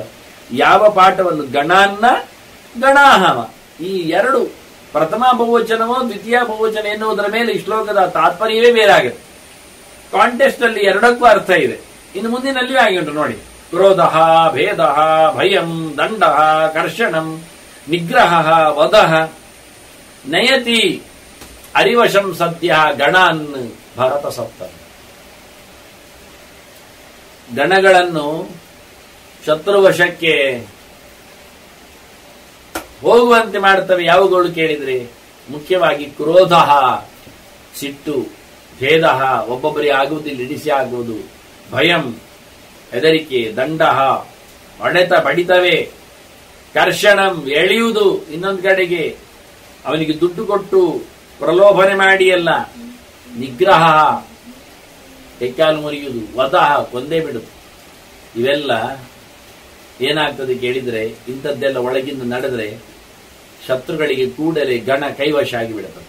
ಯಾವ ಪಾಠವನ್ನು ಗಣಾನ್ನ ಗಣಾಹವ ಈ ಎರಡು ಪ್ರಥಮ ಬಹುವಚನವೋ ದ್ವಿತೀಯ ಬಹುವಚನ ಎನ್ನುವುದರ ಮೇಲೆ ಈ ಶ್ಲೋಕದ ತಾತ್ಪರ್ಯವೇ ಬೇರೆ ಆಗುತ್ತೆ. ಕಾಂಟೆಸ್ಟ್ ಅಲ್ಲಿ ಎರಡಕ್ಕೂ ಅರ್ಥ ಇದೆ. ಇನ್ನು ಮುಂದಿನಲ್ಲಿಯೂ ಹಾಗೆ ಉಂಟು ನೋಡಿ. ಕ್ರೋಧ, ಭೇದ, ಭಯಂ, ದಂಡ, ಕರ್ಷಣಂ, ನಿಗ್ರಹ, ವಧ, ನಯತಿ ಅರಿವಶಂ ಸದ್ಯ ಗಣಾನ್ ಭರತ ಸಪ್ತ. ಗಣಗಳನ್ನು ಶತ್ರುವಶಕ್ಕೆ ಹೋಗುವಂತೆ ಮಾಡ್ತವೆ ಯಾವುಗಳು ಕೇಳಿದ್ರೆ ಮುಖ್ಯವಾಗಿ ಕ್ರೋಧ, ಸಿಟ್ಟು, ಭೇದ, ಒಬ್ಬೊಬ್ಬರಿಗೆ ಆಗುವುದಿಲ್ಲ ಇಡಿಸಿ ಆಗುವುದು, ಭಯಂ, ಹೆದರಿಕೆ, ದಂಡ, ಹೊಡೆತ ಬಡಿತವೆ, ಕರ್ಷಣಂ, ಎಳೆಯುವುದು, ಇನ್ನೊಂದು ಕಡೆಗೆ ಅವನಿಗೆ ದುಡ್ಡು ಕೊಟ್ಟು ಪ್ರಲೋಭನೆ ಮಾಡಿ ಅಲ್ಲ, ನಿಗ್ರಹ, ಕೈಕಾಲು ಮುರಿಯುವುದು, ವಧ, ಕೊಂದೇ ಬಿಡುದು. ಇವೆಲ್ಲ ಏನಾಗ್ತದೆ ಕೇಳಿದ್ರೆ ಇಂಥದ್ದೆಲ್ಲ ಒಳಗಿಂದ ನಡೆದ್ರೆ ಶತ್ರುಗಳಿಗೆ ಕೂಡಲೇ ಗಣ ಕೈವಶ ಆಗಿಬಿಡುತ್ತದೆ.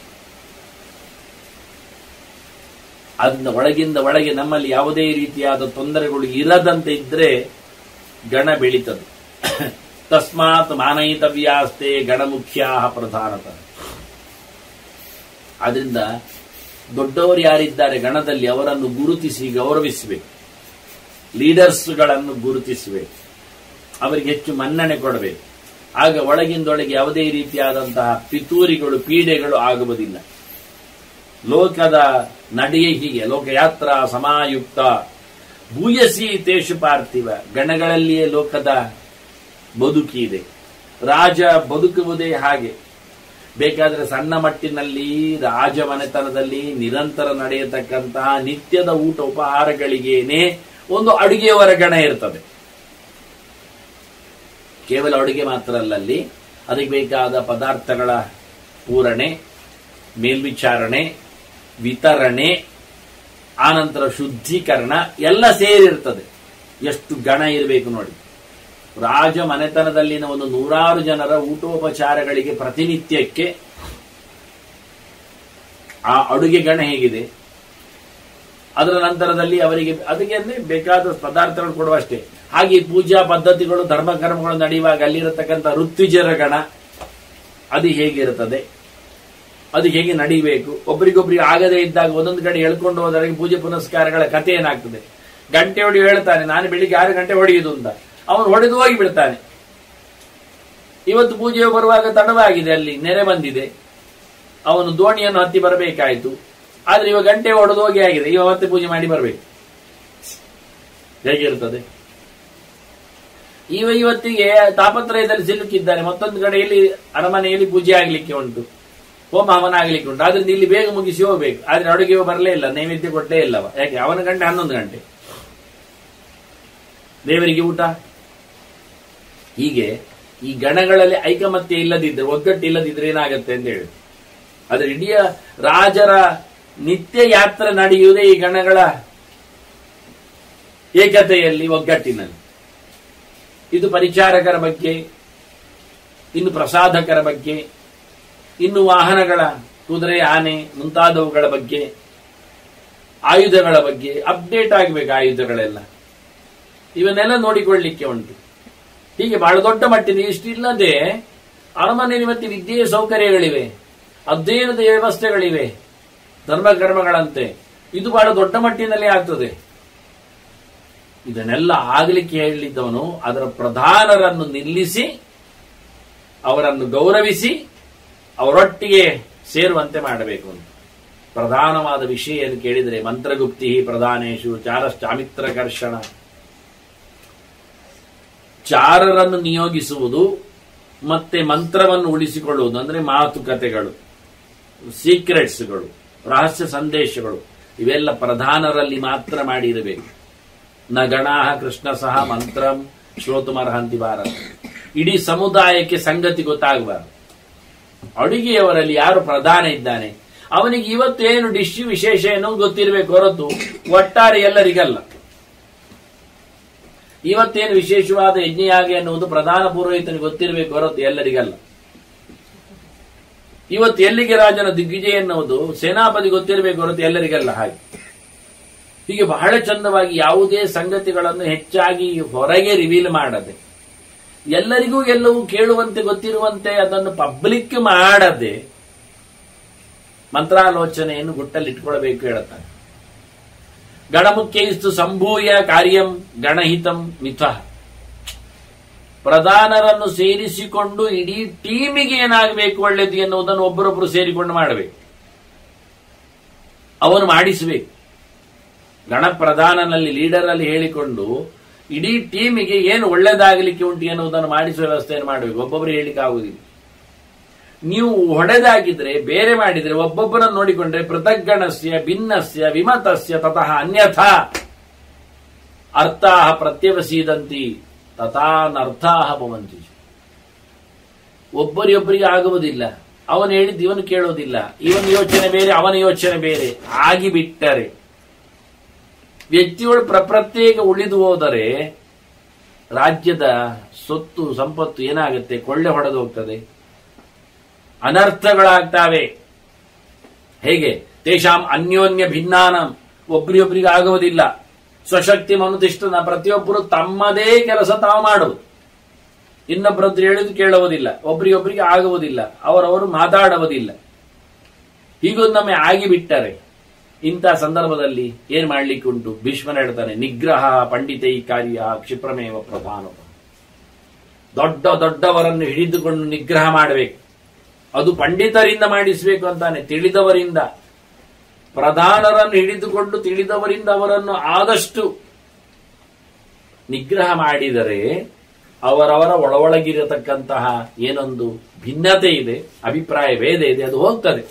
ಅದರಿಂದ ಒಳಗಿಂದ ಒಳಗೆ ನಮ್ಮಲ್ಲಿ ಯಾವುದೇ ರೀತಿಯಾದ ತೊಂದರೆಗಳು ಇರದಂತೆ ಇದ್ರೆ ಗಣ ಬೆಳೀತದೆ. ತಸ್ಮಾತ್ ಮಾನಯಿತವ್ಯಾಸ್ತೆ ಗಣಮುಖ್ಯಾ ಪ್ರಧಾನತಃ. ಆದ್ರಿಂದ ದೊಡ್ಡವರು ಯಾರಿದ್ದಾರೆ ಗಣದಲ್ಲಿ ಅವರನ್ನು ಗುರುತಿಸಿ ಗೌರವಿಸಬೇಕು. ಲೀಡರ್ಸ್ಗಳನ್ನು ಗುರುತಿಸಬೇಕು, ಅವರಿಗೆ ಹೆಚ್ಚು ಮನ್ನಣೆ ಕೊಡಬೇಕು. ಆಗ ಒಳಗಿಂದೊಳಗೆ ಯಾವುದೇ ರೀತಿಯಾದಂತಹ ಪಿತೂರಿಗಳು, ಪೀಡೆಗಳು ಆಗುವುದಿಲ್ಲ. ಲೋಕದ ನಡೆಯೇ ಹೀಗೆ. ಲೋಕಯಾತ್ರಾ ಸಮಾಯುಕ್ತ ಭೂಯಸಿ ತೇಷು ಪಾರ್ಥಿವ. ಗಣಗಳಲ್ಲಿಯೇ ಲೋಕದ ಬದುಕಿದೆ. ರಾಜ ಬದುಕುವುದೇ ಹಾಗೆ. ಬೇಕಾದರೆ ಸಣ್ಣ ಮಟ್ಟಿನಲ್ಲಿ ರಾಜಮನೆತನದಲ್ಲಿ ನಿರಂತರ ನಡೆಯತಕ್ಕಂತಹ ನಿತ್ಯದ ಊಟ ಉಪಹಾರಗಳಿಗೇನೆ ಒಂದು ಅಡುಗೆಯವರ ಗಣ ಇರ್ತದೆ. ಕೇವಲ ಅಡುಗೆ ಮಾತ್ರ ಅಲ್ಲಲ್ಲಿ ಅದಕ್ಕೆ ಬೇಕಾದ ಪದಾರ್ಥಗಳ ಪೂರಣೆ, ಮೇಲ್ವಿಚಾರಣೆ, ವಿತರಣೆ, ಆನಂತರ ಶುದ್ಧೀಕರಣ ಎಲ್ಲ ಸೇರಿರ್ತದೆ. ಎಷ್ಟು ಗಣ ಇರಬೇಕು ನೋಡಿ. ರಾಜ ಮನೆತನದಲ್ಲಿನ ಒಂದು 100 ಜನರ ಊಟೋಪಚಾರಗಳಿಗೆ ಪ್ರತಿನಿತ್ಯಕ್ಕೆ ಆ ಅಡುಗೆ ಗಣ ಹೇಗಿದೆ, ಅದರ ನಂತರದಲ್ಲಿ ಅವರಿಗೆ ಅದಕ್ಕೆ ಅಂದ್ರೆ ಬೇಕಾದ ಪದಾರ್ಥಗಳು ಕೊಡುವಷ್ಟೇ. ಹಾಗೆ ಪೂಜಾ ಪದ್ಧತಿಗಳು, ಧರ್ಮಕರ್ಮಗಳು ನಡೆಯುವಾಗ ಅಲ್ಲಿರತಕ್ಕಂಥ ಋತ್ವಿಜರ ಗಣ ಅದು ಹೇಗಿರುತ್ತದೆ, ಅದು ಹೇಗೆ ನಡೀಬೇಕು. ಒಬ್ಬರಿಗೊಬ್ಬರಿಗೆ ಆಗದೇ ಇದ್ದಾಗ ಒಂದೊಂದು ಕಡೆ ಎಳ್ಕೊಂಡು ಹೋದವರಿಗೆ ಪೂಜೆ ಪುನಸ್ಕಾರಗಳ ಕಥೆ ಏನಾಗ್ತದೆ. ಗಂಟೆ ಹೊಡಿ ಹೇಳ್ತಾನೆ, ನಾನು ಬೆಳಿಗ್ಗೆ 6 ಗಂಟೆ ಹೊಡೆಯುವುದು ಅಂತ. ಅವನು ಹೊಡೆದು ಹೋಗಿ ಬಿಡ್ತಾನೆ. ಇವತ್ತು ಪೂಜೆ ಬರುವಾಗ ತಡವಾಗಿದೆ, ಅಲ್ಲಿ ನೆರೆ ಬಂದಿದೆ, ಅವನು ದೋಣಿಯನ್ನು ಹತ್ತಿ ಬರಬೇಕಾಯಿತು. ಆದ್ರೆ ಇವಾಗ ಗಂಟೆ ಹೊಡೆದು ಹೋಗಿ ಆಗಿದೆ, ಇವಾಗ ಮತ್ತೆ ಪೂಜೆ ಮಾಡಿ ಬರಬೇಕು. ಹೇಗಿರ್ತದೆ? ಇವತ್ತಿಗೆ ತಾಪತ್ರಯದಲ್ಲಿ ಸಿಲುಕಿದ್ದಾನೆ. ಮತ್ತೊಂದು ಕಡೆಯಲ್ಲಿ ಅರಮನೆಯಲ್ಲಿ ಪೂಜೆ ಆಗ್ಲಿಕ್ಕೆ ಉಂಟು, ಹೋಮ ಹವನ ಆಗ್ಲಿಕ್ಕೆ ಉಂಟು. ಆದ್ರಿಂದ ಇಲ್ಲಿ ಬೇಗ ಮುಗಿಸಿ ಹೋಗ್ಬೇಕು. ಆದ್ರೆ ಅಡುಗೆ ಬರಲೇ ಇಲ್ಲ, ನೈವೇದ್ಯ ಕೊಟ್ಟೇ ಇಲ್ಲವ. ಯಾಕೆ? ಅವನ ಗಂಟೆ 11 ಗಂಟೆ, ದೇವರಿಗೆ ಊಟ. ಹೀಗೆ ಈ ಗಣಗಳಲ್ಲಿ ಐಕಮತ್ಯ ಇಲ್ಲದಿದ್ರೆ, ಒಗ್ಗಟ್ಟು ಇಲ್ಲದಿದ್ರೆ ಏನಾಗತ್ತೆ ಅಂತ ಹೇಳಿ ಅದರ ಇಡೀ ರಾಜರ ನಿತ್ಯ ಯಾತ್ರೆ ನಡೆಯುವುದೇ ಈ ಗಣಗಳ ಏಕತೆಯಲ್ಲಿ, ಒಗ್ಗಟ್ಟಿನಲ್ಲಿ. ಇದು ಪರಿಚಾರಕರ ಬಗ್ಗೆ, ಇನ್ನು ಪ್ರಸಾದಕರ ಬಗ್ಗೆ, ಇನ್ನು ವಾಹನಗಳ ಕುದುರೆ, ಆನೆ ಮುಂತಾದವುಗಳ ಬಗ್ಗೆ, ಆಯುಧಗಳ ಬಗ್ಗೆ ಅಪ್ಡೇಟ್ ಆಗಬೇಕು. ಆಯುಧಗಳೆಲ್ಲ ಇವನ್ನೆಲ್ಲ ನೋಡಿಕೊಳ್ಳಲಿಕ್ಕೆ ಉಂಟು. ಹೀಗೆ ಬಹಳ ದೊಡ್ಡ ಮಟ್ಟಿನ ಇಷ್ಟಿಲ್ಲದೆ ಅರಮನೆಯಲ್ಲಿ ಮತ್ತೆ ವಿದ್ಯೆಯ ಸೌಕರ್ಯಗಳಿವೆ, ಅಧ್ಯಯನದ ವ್ಯವಸ್ಥೆಗಳಿವೆ, ಧರ್ಮಕರ್ಮಗಳಂತೆ. ಇದು ಬಹಳ ದೊಡ್ಡ ಮಟ್ಟಿನಲ್ಲಿ ಆಗ್ತದೆ. ಇದನ್ನೆಲ್ಲ ಆಗಲಿಕ್ಕೆ ಹೇಳಿದ್ದವನು ಅದರ ಪ್ರಧಾನರನ್ನು ನಿಲ್ಲಿಸಿ, ಅವರನ್ನು ಗೌರವಿಸಿ, ಅವರೊಟ್ಟಿಗೆ ಸೇರುವಂತೆ ಮಾಡಬೇಕು ಅಂತ. ಪ್ರಧಾನವಾದ ವಿಷಯ ಎಂದು ಕೇಳಿದರೆ ಮಂತ್ರಗುಪ್ತಿ ಪ್ರಧಾನೇಶು ಚಾರಶ್ಚಾಮಿತ್ರಕರ್ಷಣ. ಚಾರರನ್ನು ನಿಯೋಗಿಸುವುದು ಮತ್ತೆ ಮಂತ್ರವನ್ನು ಉಳಿಸಿಕೊಳ್ಳುವುದು, ಅಂದ್ರೆ ಮಾತುಕತೆಗಳು, ಸೀಕ್ರೆಟ್ಸ್ಗಳು, ರಹಸ್ಯ ಸಂದೇಶಗಳು, ಇವೆಲ್ಲ ಪ್ರಧಾನರಲ್ಲಿ ಮಾತ್ರ ಮಾಡಿರಬೇಕು. ನ ಗಣಾಹ ಕೃಷ್ಣ ಸಹ ಮಂತ್ರಂ ಶ್ರೋತುಮರ್ಹಂತಿ ಭಾರತ. ಇಡೀ ಸಮುದಾಯಕ್ಕೆ ಸಂಗತಿ ಗೊತ್ತಾಗಬಾರದು. ಅಡುಗೆಯವರಲ್ಲಿ ಯಾರು ಪ್ರಧಾನ ಇದ್ದಾನೆ ಅವನಿಗೆ ಇವತ್ತೇನು ಡಿಶ್ ವಿಶೇಷ ಏನೋ ಗೊತ್ತಿರಬೇಕು ಹೊರತು ಒಟ್ಟಾರೆ ಎಲ್ಲರಿಗಲ್ಲ. ಇವತ್ತೇನು ವಿಶೇಷವಾದ ಯಜ್ಞಯಾಗ ಎನ್ನುವುದು ಪ್ರಧಾನ ಪುರೋಹಿತನಿಗೆ ಗೊತ್ತಿರಬೇಕು ಹೊರತು ಎಲ್ಲರಿಗಲ್ಲ. ಇವತ್ತು ಎಲ್ಲಿಗೆ ರಾಜನ ದಿಗ್ವಿಜಯ ಎನ್ನುವುದು ಸೇನಾಪತಿ ಗೊತ್ತಿರಬೇಕು ಹೊರತು ಎಲ್ಲರಿಗಲ್ಲ. ಹೀಗೆ ಬಹಳ ಚಂದವಾಗಿ ಯಾವುದೇ ಸಂಗತಿಗಳನ್ನು ಹೆಚ್ಚಾಗಿ ಹೊರಗೆ ರಿವೀಲ್ ಮಾಡದೆ, ಎಲ್ಲರಿಗೂ ಎಲ್ಲವೂ ಕೇಳುವಂತೆ ಗೊತ್ತಿರುವಂತೆ ಅದನ್ನು ಪಬ್ಲಿಕ್ ಮಾಡದೆ ಮಂತ್ರಾಲೋಚನೆಯನ್ನು ಗುಟ್ಟಲ್ಲಿಟ್ಕೊಳ್ಬೇಕು ಹೇಳುತ್ತಾನೆ. ಗಣಮುಖ್ಯೈಸ್ತು ಸಂಭೂಯ ಕಾರ್ಯಂ ಗಣಹಿತಂ ಮಿಥಃ. ಪ್ರಧಾನರನ್ನು ಸೇರಿಸಿಕೊಂಡು ಇಡೀ ಟೀಮಿಗೆ ಏನಾಗಬೇಕು ಒಳ್ಳೆಯದು ಎನ್ನುವುದನ್ನು ಒಬ್ಬರೊಬ್ಬರು ಸೇರಿಕೊಂಡು ಮಾಡಬೇಕು, ಅವನು ಮಾಡಿಸಬೇಕು. ಗಣಪ್ರಧಾನನಲ್ಲಿ ಲೀಡರ್ ಅಲ್ಲಿ ಹೇಳಿಕೊಂಡು ಇಡೀ ಟೀಮಿಗೆ ಏನು ಒಳ್ಳೆದಾಗಲಿಕ್ಕೆ ಉಂಟು ಎನ್ನುವುದನ್ನು ಮಾಡಿಸುವ ವ್ಯವಸ್ಥೆಯನ್ನು ಮಾಡಬೇಕು. ಒಬ್ಬೊಬ್ಬರು ಹೇಳಿಕ್ಕೆ ಆಗುವುದಿಲ್ಲ. ನೀವು ಹೊಡೆದಾಗಿದ್ರೆ, ಬೇರೆ ಮಾಡಿದ್ರೆ, ಒಬ್ಬೊಬ್ಬರನ್ನು ನೋಡಿಕೊಂಡ್ರೆ ಪೃಥಗ್ಗಣಸ್ಯ ಭಿನ್ನಸ್ಯ ವಿಮತಸ್ಯ ತತಃ ಅನ್ಯಥಾ ಅರ್ಥಾಹ ಪ್ರತ್ಯವಸೀದಂತಿ ತಥಾನರ್ಥಾಹ ಭವಂತಿ. ಒಬ್ಬರಿಗೊಬ್ಬರಿಗೆ ಆಗುವುದಿಲ್ಲ. ಅವನು ಹೇಳಿದ್ದು ಇವನು ಕೇಳುವುದಿಲ್ಲ, ಇವನ ಯೋಚನೆ ಬೇರೆ ಅವನ ಯೋಚನೆ ಬೇರೆ ಆಗಿಬಿಟ್ಟರೆ ವ್ಯಕ್ತಿಗಳು ಪ್ರತ್ಯೇಕ ಉಳಿದು ಹೋದರೆ ರಾಜ್ಯದ ಸೊತ್ತು ಸಂಪತ್ತು ಏನಾಗುತ್ತೆ? ಕೊಳ್ಳೆ ಹೊಡೆದು ಹೋಗ್ತದೆ, ಅನರ್ಥಗಳಾಗ್ತಾವೆ. ಹೇಗೆ? ತೇಷಾಂ ಅನ್ಯೋನ್ಯ ಭಿನ್ನಾನಂ, ಒಬ್ಬರಿಗೊಬ್ಬರಿಗೆ ಆಗುವುದಿಲ್ಲ. ಸ್ವಶಕ್ತಿ ಮನುತಿಷ್ಠನ, ಪ್ರತಿಯೊಬ್ಬರು ತಮ್ಮದೇ ಕೆಲಸ ತಾವು ಮಾಡುವುದು, ಇನ್ನೊಬ್ಬರದ್ದು ಹೇಳಿದ್ದು ಕೇಳುವುದಿಲ್ಲ, ಒಬ್ಬರಿಗೊಬ್ಬರಿಗೆ ಆಗುವುದಿಲ್ಲ, ಅವರವರು ಮಾತಾಡುವುದಿಲ್ಲ. ಹೀಗೊಂದೊಮ್ಮೆ ಆಗಿಬಿಟ್ಟರೆ ಇಂಥ ಸಂದರ್ಭದಲ್ಲಿ ಏನ್ ಮಾಡ್ಲಿಕ್ಕೆ ಉಂಟು? ಭೀಷ್ಮನ ಹೇಳ್ತಾನೆ, ನಿಗ್ರಹ ಪಂಡಿತೈ ಕಾರ್ಯ ಕ್ಷಿಪ್ರಮೇವ ಪ್ರಧಾನ. ದೊಡ್ಡ ದೊಡ್ಡವರನ್ನು ಹಿಡಿದುಕೊಂಡು ನಿಗ್ರಹ ಮಾಡಬೇಕು. ಅದು ಪಂಡಿತರಿಂದ ಮಾಡಿಸಬೇಕು ಅಂತಾನೆ, ತಿಳಿದವರಿಂದ. ಪ್ರಧಾನರನ್ನು ಹಿಡಿದುಕೊಂಡು ತಿಳಿದವರಿಂದ ಅವರನ್ನು ಆದಷ್ಟು ನಿಗ್ರಹ ಮಾಡಿದರೆ ಅವರವರ ಒಳಗಿರತಕ್ಕಂತಹ ಏನೊಂದು ಭಿನ್ನತೆ ಇದೆ, ಅಭಿಪ್ರಾಯ ಭೇದ ಇದೆ, ಅದು ಹೋಗ್ತದೆ.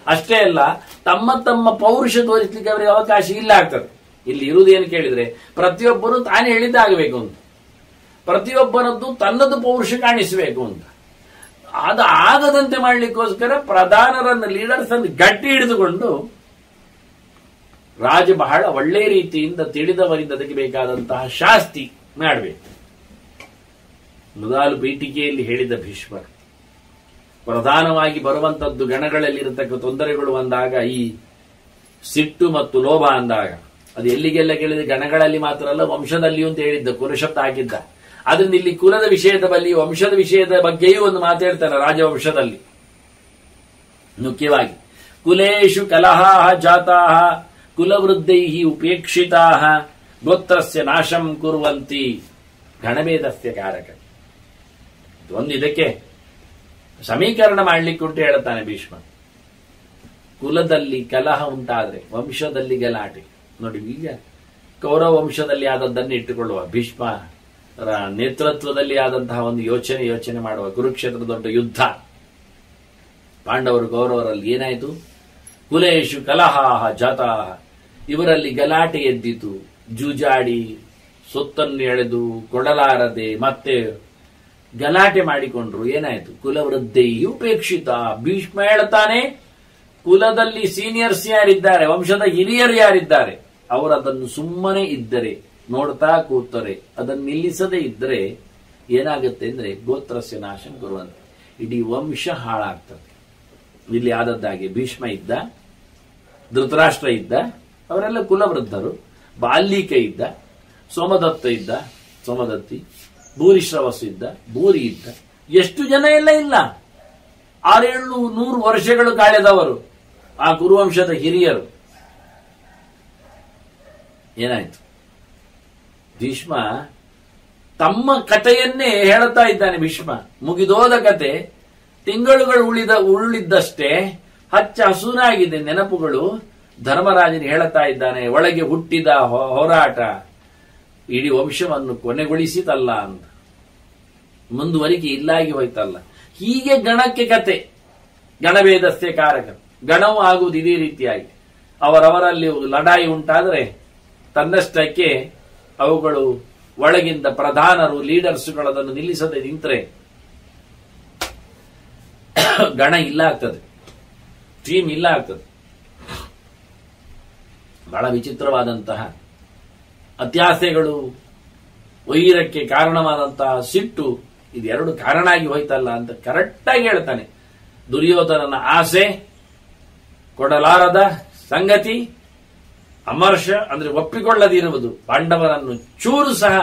ಅಷ್ಟೇ ಅಲ್ಲ, ತಮ್ಮ ತಮ್ಮ ಪೌರುಷ ತೋರಿಸಲಿಕ್ಕೆ ಅವರಿಗೆ ಅವಕಾಶ ಇಲ್ಲ ಆಗ್ತದೆ. ಇಲ್ಲಿ ಇರುವುದೇನು ಕೇಳಿದ್ರೆ, ಪ್ರತಿಯೊಬ್ಬರು ತಾನೇ ಹೇಳಿದ್ದಾಗಬೇಕು ಅಂತ, ಪ್ರತಿಯೊಬ್ಬರದ್ದು ತನ್ನದು ಪೌರುಷ ಕಾಣಿಸಬೇಕು ಅಂತ. ಅದು ಆಗದಂತೆ ಮಾಡಲಿಕ್ಕೋಸ್ಕರ ಪ್ರಧಾನರನ್ನು, ಲೀಡರ್ಸ್ ಅನ್ನು ಗಟ್ಟಿ ಹಿಡಿದುಕೊಂಡು ರಾಜ ಬಹಳ ಒಳ್ಳೆಯ ರೀತಿಯಿಂದ ತಿಳಿದವರಿಂದ ತೆಗಿಬೇಕಾದಂತಹ ಶಾಸ್ತಿ ಮಾಡಬೇಕು. ಮೊದಲು ಪೀಠಿಕೆಯಲ್ಲಿ ಹೇಳಿದ ಭೀಷ್ಮರು, ಪ್ರಧಾನವಾಗಿ ಬರುವಂತದ್ದು ಗಣಗಳಲ್ಲಿ ಇರತಕ್ಕ ತೊಂದರೆಗಳು ಅಂದಾಗ, ಈ ಸಿಟ್ಟು ಮತ್ತು ಲೋಭ ಅಂದಾಗ, ಅದು ಎಲ್ಲಿಗೆಲ್ಲ ಕೇಳಿದ್ರೆ ಗಣಗಳಲ್ಲಿ ಮಾತ್ರ ಅಲ್ಲ ವಂಶದಲ್ಲಿಯೂ ಅಂತ ಹೇಳಿದ್ದ, ಕುಲಶಬ್ದ ಹಾಕಿದ್ದ. ಆದ್ರಿಂದ ಇಲ್ಲಿ ಕುಲದ ವಿಷಯದ ಬಳಿ ವಂಶದ ವಿಷಯದ ಬಗ್ಗೆಯೂ ಒಂದು ಮಾತಾಡ್ತಾನೆ ರಾಜವಂಶದಲ್ಲಿ. ಮುಖ್ಯವಾಗಿ ಕುಲೇಶು ಕಲಹಾಹ ಜಾತಾಹ ಕುಲವೃದ್ಧೈಃ ಉಪೇಕ್ಷಿತಾಹ ಗೋತ್ರಸ್ಯ ನಾಶಂ ಕುರ್ವಂತಿ ಗಣಭೇದಸ್ಯ ಕಾರಕ. ಒಂದು ಇದಕ್ಕೆ ಸಮೀಕರಣ ಮಾಡಲಿಕ್ಕೆ ಉಂಟು ಹೇಳ್ತಾನೆ ಭೀಷ್ಮ. ಕುಲದಲ್ಲಿ ಕಲಹ ಉಂಟಾದ್ರೆ ವಂಶದಲ್ಲಿ ಗಲಾಟೆ. ನೋಡಿ, ಈಗ ಕೌರವ ವಂಶದಲ್ಲಿ ಆದದ್ದನ್ನು ಇಟ್ಟುಕೊಳ್ಳುವ, ಭೀಷ್ಮ ನೇತೃತ್ವದಲ್ಲಿ ಆದಂತಹ ಒಂದು ಯೋಚನೆ ಮಾಡುವ, ಕುರುಕ್ಷೇತ್ರ ದೊಡ್ಡ ಯುದ್ಧ, ಪಾಂಡವರು ಕೌರವರಲ್ಲಿ ಏನಾಯಿತು? ಕುಲೇಶು ಕಲಹಾಹ ಜಾತಾಹ, ಇವರಲ್ಲಿ ಗಲಾಟೆ ಎದ್ದಿತು, ಜೂಜಾಡಿ ಸೊತ್ತನ್ನು ಎಳೆದು ಕೊಡಲಾರದೆ ಮತ್ತೆ ಗಲಾಟೆ ಮಾಡಿಕೊಂಡ್ರು. ಏನಾಯ್ತು? ಕುಲವೃದ್ಧಿ ಉಪೇಕ್ಷಿತ. ಭೀಷ್ಮ ಹೇಳ್ತಾನೆ, ಕುಲದಲ್ಲಿ ಸೀನಿಯರ್ಸ್ ಯಾರಿದ್ದಾರೆ, ವಂಶದ ಹಿರಿಯರು ಯಾರಿದ್ದಾರೆ, ಅವರು ಅದನ್ನು ಸುಮ್ಮನೆ ಇದ್ದರೆ ನೋಡ್ತಾ ಕೂತಾರೆ. ಅದನ್ನು ನಿಲ್ಲಿಸದೇ ಇದ್ದರೆ ಏನಾಗುತ್ತೆ ಅಂದ್ರೆ ಗೋತ್ರಸ್ಯ ನಾಶಂ ಕುರುವಂತೆ, ಇಡೀ ವಂಶ ಹಾಳಾಗ್ತದೆ. ಇಲ್ಲಿ ಆದದ್ದಾಗೆ ಭೀಷ್ಮ ಇದ್ದ, ಧೃತರಾಷ್ಟ್ರ ಇದ್ದ, ಅವರೆಲ್ಲ ಕುಲವೃದ್ಧರು. ಬಾಲ್ಯೀಕ ಇದ್ದ, ಸೋಮದತ್ತ ಇದ್ದ, ಸೋಮದತ್ತಿ, ಭೂರಿಶ್ರವಸ್ಸು ಇದ್ದ, ಭೂರಿ ಇದ್ದ. ಎಷ್ಟು ಜನ ಎಲ್ಲ ಇಲ್ಲ, 600-700 ವರ್ಷಗಳು ಕಾಳೆದವರು ಆ ಕುರುವಂಶದ ಹಿರಿಯರು. ಏನಾಯ್ತು? ಭೀಷ್ಮ ತಮ್ಮ ಕಥೆಯನ್ನೇ ಹೇಳುತ್ತಾ ಇದ್ದಾನೆ. ಭೀಷ್ಮ ಮುಗಿದೋದ ಕತೆ, ತಿಂಗಳುಗಳು ಉರುಳಿದ್ದಷ್ಟೇ ಹಚ್ಚ ಹಸುನಾಗಿದೆ ನೆನಪುಗಳು. ಧರ್ಮರಾಜನ ಹೇಳುತ್ತಾ ಇದ್ದಾನೆ, ಒಳಗೆ ಹುಟ್ಟಿದ ಹೋರಾಟ ಇಡೀ ವಂಶವನ್ನು ಕೊನೆಗೊಳಿಸಿತಲ್ಲ ಅಂತ, ಮುಂದುವರಿಕೆ ಇಲ್ಲಾಗಿ ಹೋಯ್ತಲ್ಲ. ಹೀಗೆ ಗಣಕ್ಕೆ ಕತೆ, ಗಣಭೇದಸ್ಥೆ ಕಾರಕ. ಗಣವು ಆಗುವುದು ಇದೇ ರೀತಿಯಾಗಿ. ಅವರವರಲ್ಲಿ ಲಡಾಯಿ ಉಂಟಾದರೆ ತನ್ನಷ್ಟಕ್ಕೆ ಅವುಗಳು ಒಳಗಿಂದ ಪ್ರಧಾನರು, ಲೀಡರ್ಸ್ಗಳದನ್ನು ನಿಲ್ಲಿಸದೆ ನಿಂತರೆ ಗಣ ಇಲ್ಲ ಆಗ್ತದೆ, ಟೀಮ್ ಇಲ್ಲ ಆಗ್ತದೆ. ಬಹಳ ವಿಚಿತ್ರವಾದಂತಹ ಅತ್ಯಾಸೆಗಳು, ವೈರಕ್ಕೆ ಕಾರಣವಾದಂತಹ ಸಿಟ್ಟು, ಇದೆರಡು ಕಾರಣ ಆಗಿ ಹೋಯ್ತಲ್ಲ ಅಂತ ಕರೆಕ್ಟಾಗಿ ಹೇಳ್ತಾನೆ. ದುರ್ಯೋಧನನ ಆಸೆ, ಕೊಡಲಾರದ ಸಂಗತಿ, ಅಮರ್ಷ ಅಂದ್ರೆ ಒಪ್ಪಿಕೊಳ್ಳದಿರುವುದು, ಪಾಂಡವರನ್ನು ಚೂರು ಸಹ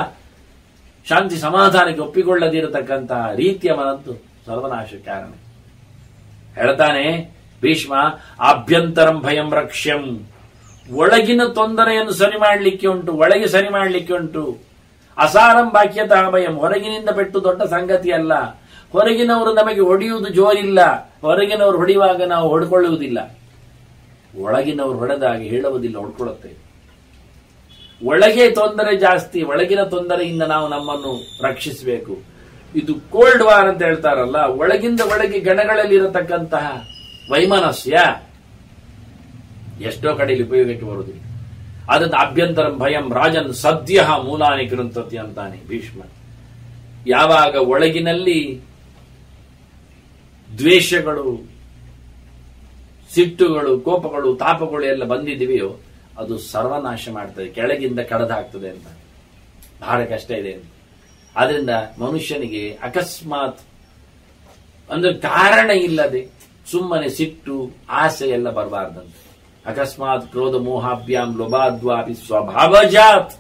ಶಾಂತಿ ಸಮಾಧಾನಕ್ಕೆ ಒಪ್ಪಿಕೊಳ್ಳದಿರತಕ್ಕಂತಹ ರೀತಿಯವನಂತೂ ಸರ್ವನಾಶ ಕಾರಣ. ಹೇಳ್ತಾನೆ ಭೀಷ್ಮ, ಆಭ್ಯಂತರಂ ಭಯಂ ರಕ್ಷ್ಯಂ, ಒಳಗಿನ ತೊಂದರೆಯನ್ನು ಸರಿ ಮಾಡಲಿಕ್ಕೆ ಉಂಟು, ಒಳಗೆ ಸರಿ ಮಾಡಲಿಕ್ಕೆ ಉಂಟು. ಅಸಾರಂ ಬಾಕ್ಯತಃ ಭಯಂ, ಹೊರಗಿನಿಂದ ಪೆಟ್ಟು ದೊಡ್ಡ ಸಂಗತಿ ಅಲ್ಲ. ಹೊರಗಿನವರು ನಮಗೆ ಹೊಡೆಯುವುದು ಜೋರಿಲ್ಲ, ಹೊರಗಿನವರು ಹೊಡೆಯುವಾಗ ನಾವು ಹೊಡ್ಕೊಳ್ಳುವುದಿಲ್ಲ. ಒಳಗಿನವರು ಹೊಡೆದಾಗ ಹೇಳುವುದಿಲ್ಲ, ಹೊಡ್ಕೊಳ್ಳುತ್ತೆ. ಒಳಗೆ ತೊಂದರೆ ಜಾಸ್ತಿ, ಒಳಗಿನ ತೊಂದರೆಯಿಂದ ನಾವು ನಮ್ಮನ್ನು ರಕ್ಷಿಸಬೇಕು. ಇದು ಕೋಲ್ಡ್ ವಾರ್ ಅಂತ ಹೇಳ್ತಾರಲ್ಲ, ಒಳಗಿಂದ ಒಳಗೆ ಗಣಗಳಲ್ಲಿ ಇರತಕ್ಕಂತಹ ವೈಮನಸ್ಯ ಎಷ್ಟೋ ಕಡೆಯಲ್ಲಿ ಉಪಯೋಗಕ್ಕೆ ಬರುವುದಿಲ್ಲ. ಅದನ್ನು ಆಭ್ಯಂತರಂ ಭಯಂ ರಾಜನ್ ಸದ್ಯ ಮೂಲಾನಿ ಕೃಂತತಿ ಅಂತಾನೆ ಭೀಷ್ಮ. ಯಾವಾಗ ಒಳಗಿನಲ್ಲಿ ದ್ವೇಷಗಳು, ಸಿಟ್ಟುಗಳು, ಕೋಪಗಳು, ತಾಪಗಳು ಎಲ್ಲ ಬಂದಿದ್ದೀವಿಯೋ ಅದು ಸರ್ವನಾಶ ಮಾಡ್ತದೆ, ಕೆಳಗಿಂದ ಕಡದಾಗ್ತದೆ ಅಂತ. ಬಹಳ ಕಷ್ಟ ಇದೆ ಅಂತ. ಆದ್ರಿಂದ ಮನುಷ್ಯನಿಗೆ ಅಕಸ್ಮಾತ್ ಅಂದ್ರೆ ಕಾರಣ ಇಲ್ಲದೆ ಸುಮ್ಮನೆ ಸಿಟ್ಟು, ಆಸೆ ಎಲ್ಲ ಬರಬಾರ್ದಂತೆ. ಅಕಸ್ಮಾತ್ ಕ್ರೋಧ ಮೋಹಾಭ್ಯಾಂ ಲೋಭಾದ್ವಾಪಿ ಸ್ವಭಾವಜಾತ್.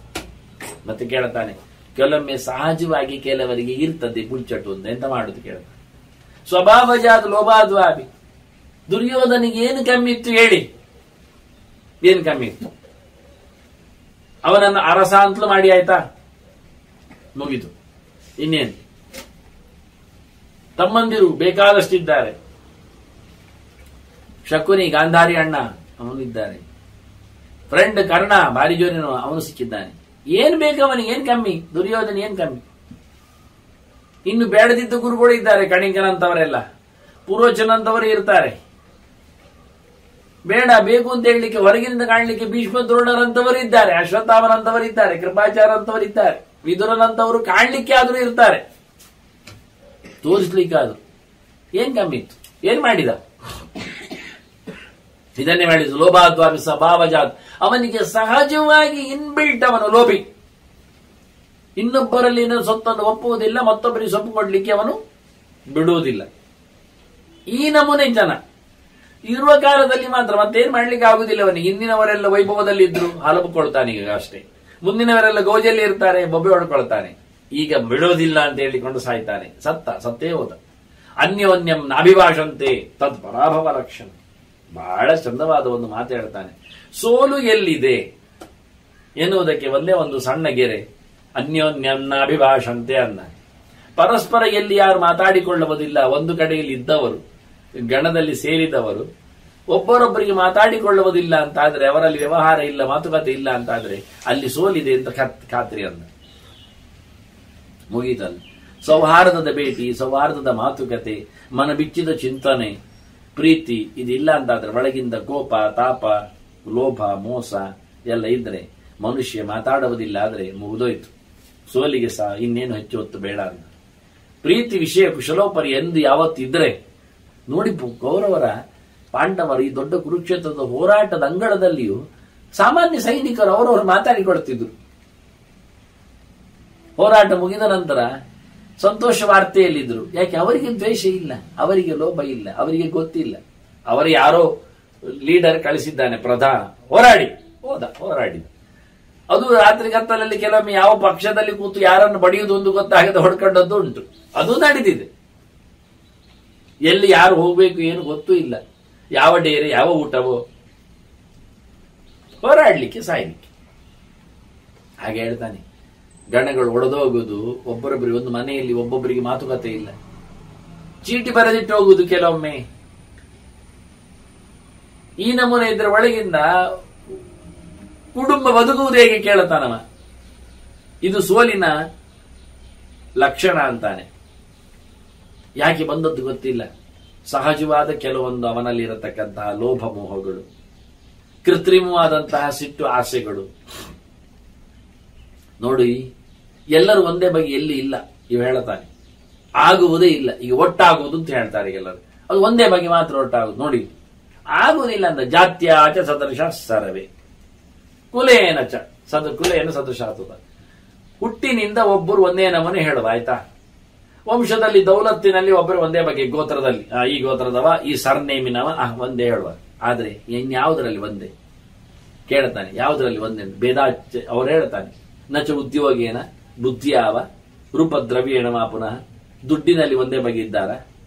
ಮತ್ತೆ ಕೇಳ್ತಾನೆ, ಕೆಲವೊಮ್ಮೆ ಸಹಜವಾಗಿ ಕೆಲವರಿಗೆ ಇರ್ತದೆ ಪುಲ್ಚಟು ಅಂತ, ಎಂತ ಮಾಡುದು ಕೇಳ್ತಾನೆ. ಸ್ವಭಾವಜಾತ್ ಲೋಭಾದ್ವಾಪಿ. ದುರ್ಯೋಧನಿಗೆ ಏನು ಕಮ್ಮಿ ಇತ್ತು ಹೇಳಿ? ಏನು ಕಮ್ಮಿ ಇತ್ತು? ಅವನನ್ನು ಅರಸ ಅಂತಲೂ ಮಾಡಿ ಆಯ್ತಾ, ಮುಗಿತು. ಇನ್ನೇನು? ತಮ್ಮಂದಿರು ಬೇಕಾದಷ್ಟಿದ್ದಾರೆ. ಶಕುನಿ ಗಾಂಧಾರಿ ಅಣ್ಣ ಅವನಿದ್ದಾರೆ, ಫ್ರೆಂಡ್ ಕರ್ಣ ಭಾರಿ ಜೋರಿನ ಅವನು ಸಿಕ್ಕಿದ್ದಾನೆ. ಏನ್ ಬೇಕು ಅವನಿಗೆ? ಏನ್ ಕಮ್ಮಿ? ದುರ್ಯೋಧನ ಏನ್ ಕಮ್ಮಿ? ಇನ್ನು ಬೇಡದಿದ್ದ ಗುರುಗಳು ಇದ್ದಾರೆ, ಕಣಿಕನಂತವರೆಲ್ಲ, ಪೂರ್ವಜನಂತವರು ಇರ್ತಾರೆ. ಬೇಡ ಬೇಕು ಅಂತ ಹೇಳಲಿಕ್ಕೆ ಹೊರಗಿನಿಂದ ಕಾಣಲಿಕ್ಕೆ ಭೀಷ್ಮ ದ್ರೋಣರಂತವರು ಇದ್ದಾರೆ, ಅಶ್ವತ್ಥಾಮನಂತವರು ಇದ್ದಾರೆ, ಕೃಪಾಚಾರ ಅಂತವರು ಇದ್ದಾರೆ, ವಿದುರನಂತವರು ಕಾಣಲಿಕ್ಕೆ ಆದರೂ ಇರ್ತಾರೆ, ತೋರಿಸ್ಲಿಕ್ಕಾದ್ರು. ಏನ್ ಕಮ್ಮಿ ಇತ್ತು? ಏನ್ ಮಾಡಿದ? ಇದನ್ನೇ ಮಾಡಿದ್ರು. ಲೋಭಾದ್ವಾಪಿ ಸ್ವಭಾವಜಾತ್. ಅವನಿಗೆ ಸಹಜವಾಗಿ ಇನ್ಬಿಲ್ಟ್, ಅವನು ಲೋಭಿ. ಇನ್ನೊಬ್ಬರಲ್ಲಿ ಸೊತ್ತನ್ನು ಒಪ್ಪುವುದಿಲ್ಲ, ಮತ್ತೊಬ್ಬರಿಗೆ ಸೊಪ್ಪು ಕೊಡ್ಲಿಕ್ಕೆ ಅವನು ಬಿಡುವುದಿಲ್ಲ. ಈ ನಮೂನೆ ಜನ ಇರುವ ಕಾಲದಲ್ಲಿ ಮಾತ್ರ ಮತ್ತೇನ್ ಮಾಡ್ಲಿಕ್ಕೆ ಆಗುದಿಲ್ಲ ಅವನಿಗೆ. ಹಿಂದಿನವರೆಲ್ಲ ವೈಭವದಲ್ಲಿ ಇದ್ರು ಹಲಬುಕೊಳ್ತಾನೆ ಈಗ ಅಷ್ಟೇ. ಮುಂದಿನವರೆಲ್ಲ ಗೋಜಲ್ಲಿ ಇರ್ತಾರೆ, ಬೊಬ್ಬೆ ಹೊಡ್ಕೊಳ್ತಾನೆ. ಈಗ ಬಿಡೋದಿಲ್ಲ ಅಂತ ಹೇಳಿಕೊಂಡು ಸಾಯ್ತಾನೆ. ಸತ್ತೇ ಹೋದ. ಅನ್ಯೋನ್ಯಂ ನಾಭಿಭಾಷಂತೆ ತದ್ ಪರಾಭವ ಲಕ್ಷಣ. ಬಹಳ ಚಂದವಾದ ಒಂದು ಮಾತು ಹೇಳ್ತಾನೆ. ಸೋಲು ಎಲ್ಲಿದೆ ಎನ್ನುವುದಕ್ಕೆ ಒಂದೇ ಒಂದು ಸಣ್ಣ ಗೆರೆ, ಅನ್ಯೋನ್ಯಂ ನಾಭಿಭಾಷಂತೆ ಅನ್ನ. ಪರಸ್ಪರ ಎಲ್ಲಿ ಯಾರು ಮಾತಾಡಿಕೊಳ್ಳುವುದಿಲ್ಲ, ಒಂದು ಕಡೆಯಲ್ಲಿ ಇದ್ದವರು, ಗಣದಲ್ಲಿ ಸೇರಿದವರು ಒಬ್ಬರೊಬ್ಬರಿಗೆ ಮಾತಾಡಿಕೊಳ್ಳುವುದಿಲ್ಲ ಅಂತಾದ್ರೆ, ಅವರಲ್ಲಿ ವ್ಯವಹಾರ ಇಲ್ಲ, ಮಾತುಕತೆ ಇಲ್ಲ ಅಂತಾದ್ರೆ ಅಲ್ಲಿ ಸೋಲಿದೆ ಅಂತ ಖಾತ್ರಿ ಅಂದ. ಮುಗೀತಲ್ಲ. ಸೌಹಾರ್ದದ ಭೇಟಿ, ಸೌಹಾರ್ದದ ಮಾತುಕತೆ, ಮನ ಬಿಚ್ಚಿದ ಚಿಂತನೆ, ಪ್ರೀತಿ ಇದಿಲ್ಲ ಅಂತಾದ್ರೆ, ಒಳಗಿಂದ ಕೋಪ, ತಾಪ, ಲೋಭ, ಮೋಸ ಎಲ್ಲ ಇದ್ರೆ ಮನುಷ್ಯ ಮಾತಾಡುವುದಿಲ್ಲ ಆದ್ರೆ ಮುಗಿದೋಯ್ತು. ಸೋಲಿಗೆ ಸಹ ಇನ್ನೇನು ಹೆಚ್ಚು ಹೊತ್ತು ಬೇಡ ಅಂತ. ಪ್ರೀತಿ ವಿಷಯ ಕುಶಲೋಪರಿ ಎಂದು ಯಾವತ್ತಿದ್ರೆ ನೋಡಿ, ಕೌರವರ ಪಾಂಡವರ ಈ ದೊಡ್ಡ ಕುರುಕ್ಷೇತ್ರದ ಹೋರಾಟದ ಅಂಗಳದಲ್ಲಿಯೂ ಸಾಮಾನ್ಯ ಸೈನಿಕರು ಅವರವರು ಮಾತಾಡಿಕೊಳ್ತಿದ್ರು. ಹೋರಾಟ ಮುಗಿದ ನಂತರ ಸಂತೋಷ ವಾರ್ತೆಯಲ್ಲಿದ್ರು. ಯಾಕೆ? ಅವರಿಗೆ ದ್ವೇಷ ಇಲ್ಲ, ಅವರಿಗೆ ಲೋಭ ಇಲ್ಲ, ಅವರಿಗೆ ಗೊತ್ತಿಲ್ಲ. ಅವರು ಯಾರೋ ಲೀಡರ್ ಕಳಿಸಿದ್ದಾನೆ, ಪ್ರಧಾನ, ಹೋರಾಡಿದ. ಅದು ರಾತ್ರಿ ಕತ್ತಲಲ್ಲಿ ಕೆಲವೊಮ್ಮೆ ಯಾವ ಪಕ್ಷದಲ್ಲಿ ಕೂತು ಯಾರನ್ನು ಬಡಿಯುವುದು ಒಂದು ಗೊತ್ತಾಗದೆ ಹೊಡ್ಕೊಂಡದ್ದು ಉಂಟು. ಅದು ನಡೆದಿದೆ. ಎಲ್ಲಿ ಯಾರು ಹೋಗ್ಬೇಕು ಏನು ಗೊತ್ತೂ ಇಲ್ಲ, ಯಾವ ಡೇರೆ ಯಾವ ಊಟವೋ, ಹೋರಾಡ್ಲಿಕ್ಕೆ ಸಾಯ್ಲಿಕ್ಕೆ. ಹಾಗೆ ಹೇಳ್ತಾನೆ, ಗಣಗಳು ಒಡೆದೋಗುದು, ಒಬ್ಬರೊಬ್ಬರಿಗೆ ಒಂದು ಮನೆಯಲ್ಲಿ ಒಬ್ಬೊಬ್ಬರಿಗೆ ಮಾತುಕತೆ ಇಲ್ಲ, ಚೀಟಿ ಬರೆದಿಟ್ಟು ಹೋಗುದು. ಕೆಲವೊಮ್ಮೆ ಈ ನಮೂನೆ ಇದ್ರೆ ಒಳಗಿಂದ ಕುಟುಂಬ ಬದುಕುವುದು ಹೇಗೆ ಕೇಳತಾನವ. ಇದು ಸೋಲಿನ ಲಕ್ಷಣ ಅಂತಾನೆ. ಯಾಕೆ ಬಂದದ್ದು ಗೊತ್ತಿಲ್ಲ. ಸಹಜವಾದ ಕೆಲವೊಂದು ಅವನಲ್ಲಿರತಕ್ಕಂತಹ ಲೋಭ ಮೋಹಗಳು, ಕೃತ್ರಿಮವಾದಂತಹ ಸಿಟ್ಟು ಆಸೆಗಳು. ನೋಡಿ, ಎಲ್ಲರೂ ಒಂದೇ ಬಗೆ ಎಲ್ಲಿ ಇಲ್ಲ. ಇವು ಹೇಳ್ತಾನೆ, ಆಗುವುದೇ ಇಲ್ಲ. ಈಗ ಒಟ್ಟಾಗುವುದು ಅಂತ ಹೇಳ್ತಾರೆ ಎಲ್ಲರೂ, ಅದು ಒಂದೇ ಬಗೆ ಮಾತ್ರ ಒಟ್ಟಾಗುದು. ನೋಡಿ, ಆಗುವುದಿಲ್ಲ ಅಂತ ಜಾತ್ಯಾಚ ಸದೃಶ ಸರವೇ ಕುಲೇನ ಚ ಕುಲೇನ ಸದೃಶ ಆತದ. ಹುಟ್ಟಿನಿಂದ ಒಬ್ಬರು ಒಂದೇ ನಮನೆ ಹೇಳುವ, ಆಯ್ತಾ? ವಂಶದಲ್ಲಿ ದೌಲತ್ತಿನಲ್ಲಿ ಒಬ್ಬರು ಒಂದೇ ಬಗೆ, ಗೋತ್ರದಲ್ಲಿ ಈ ಗೋತ್ರದವ, ಈ ಸರ್ನೇಮಿನವ ಒಂದೇ ಹೇಳುವ. ಆದ್ರೆ ಇನ್ಯಾವುದರಲ್ಲಿ ಒಂದೇ ಕೇಳ್ತಾನೆ, ಯಾವುದರಲ್ಲಿ ಒಂದೇ ಭೇದಾಚ ಅವ್ರು ಹೇಳ್ತಾನೆ. ನಚ ಉದ್ಯೋಗೇನ ಬುದ್ಧಿಯಾವ ರೂಪದ್ರವ್ಯೇಣವ ಪುನಃ. ದುಡ್ಡಿನಲ್ಲಿ ಒಂದೇ ಬಗೆ ಇದ್ದಾರ,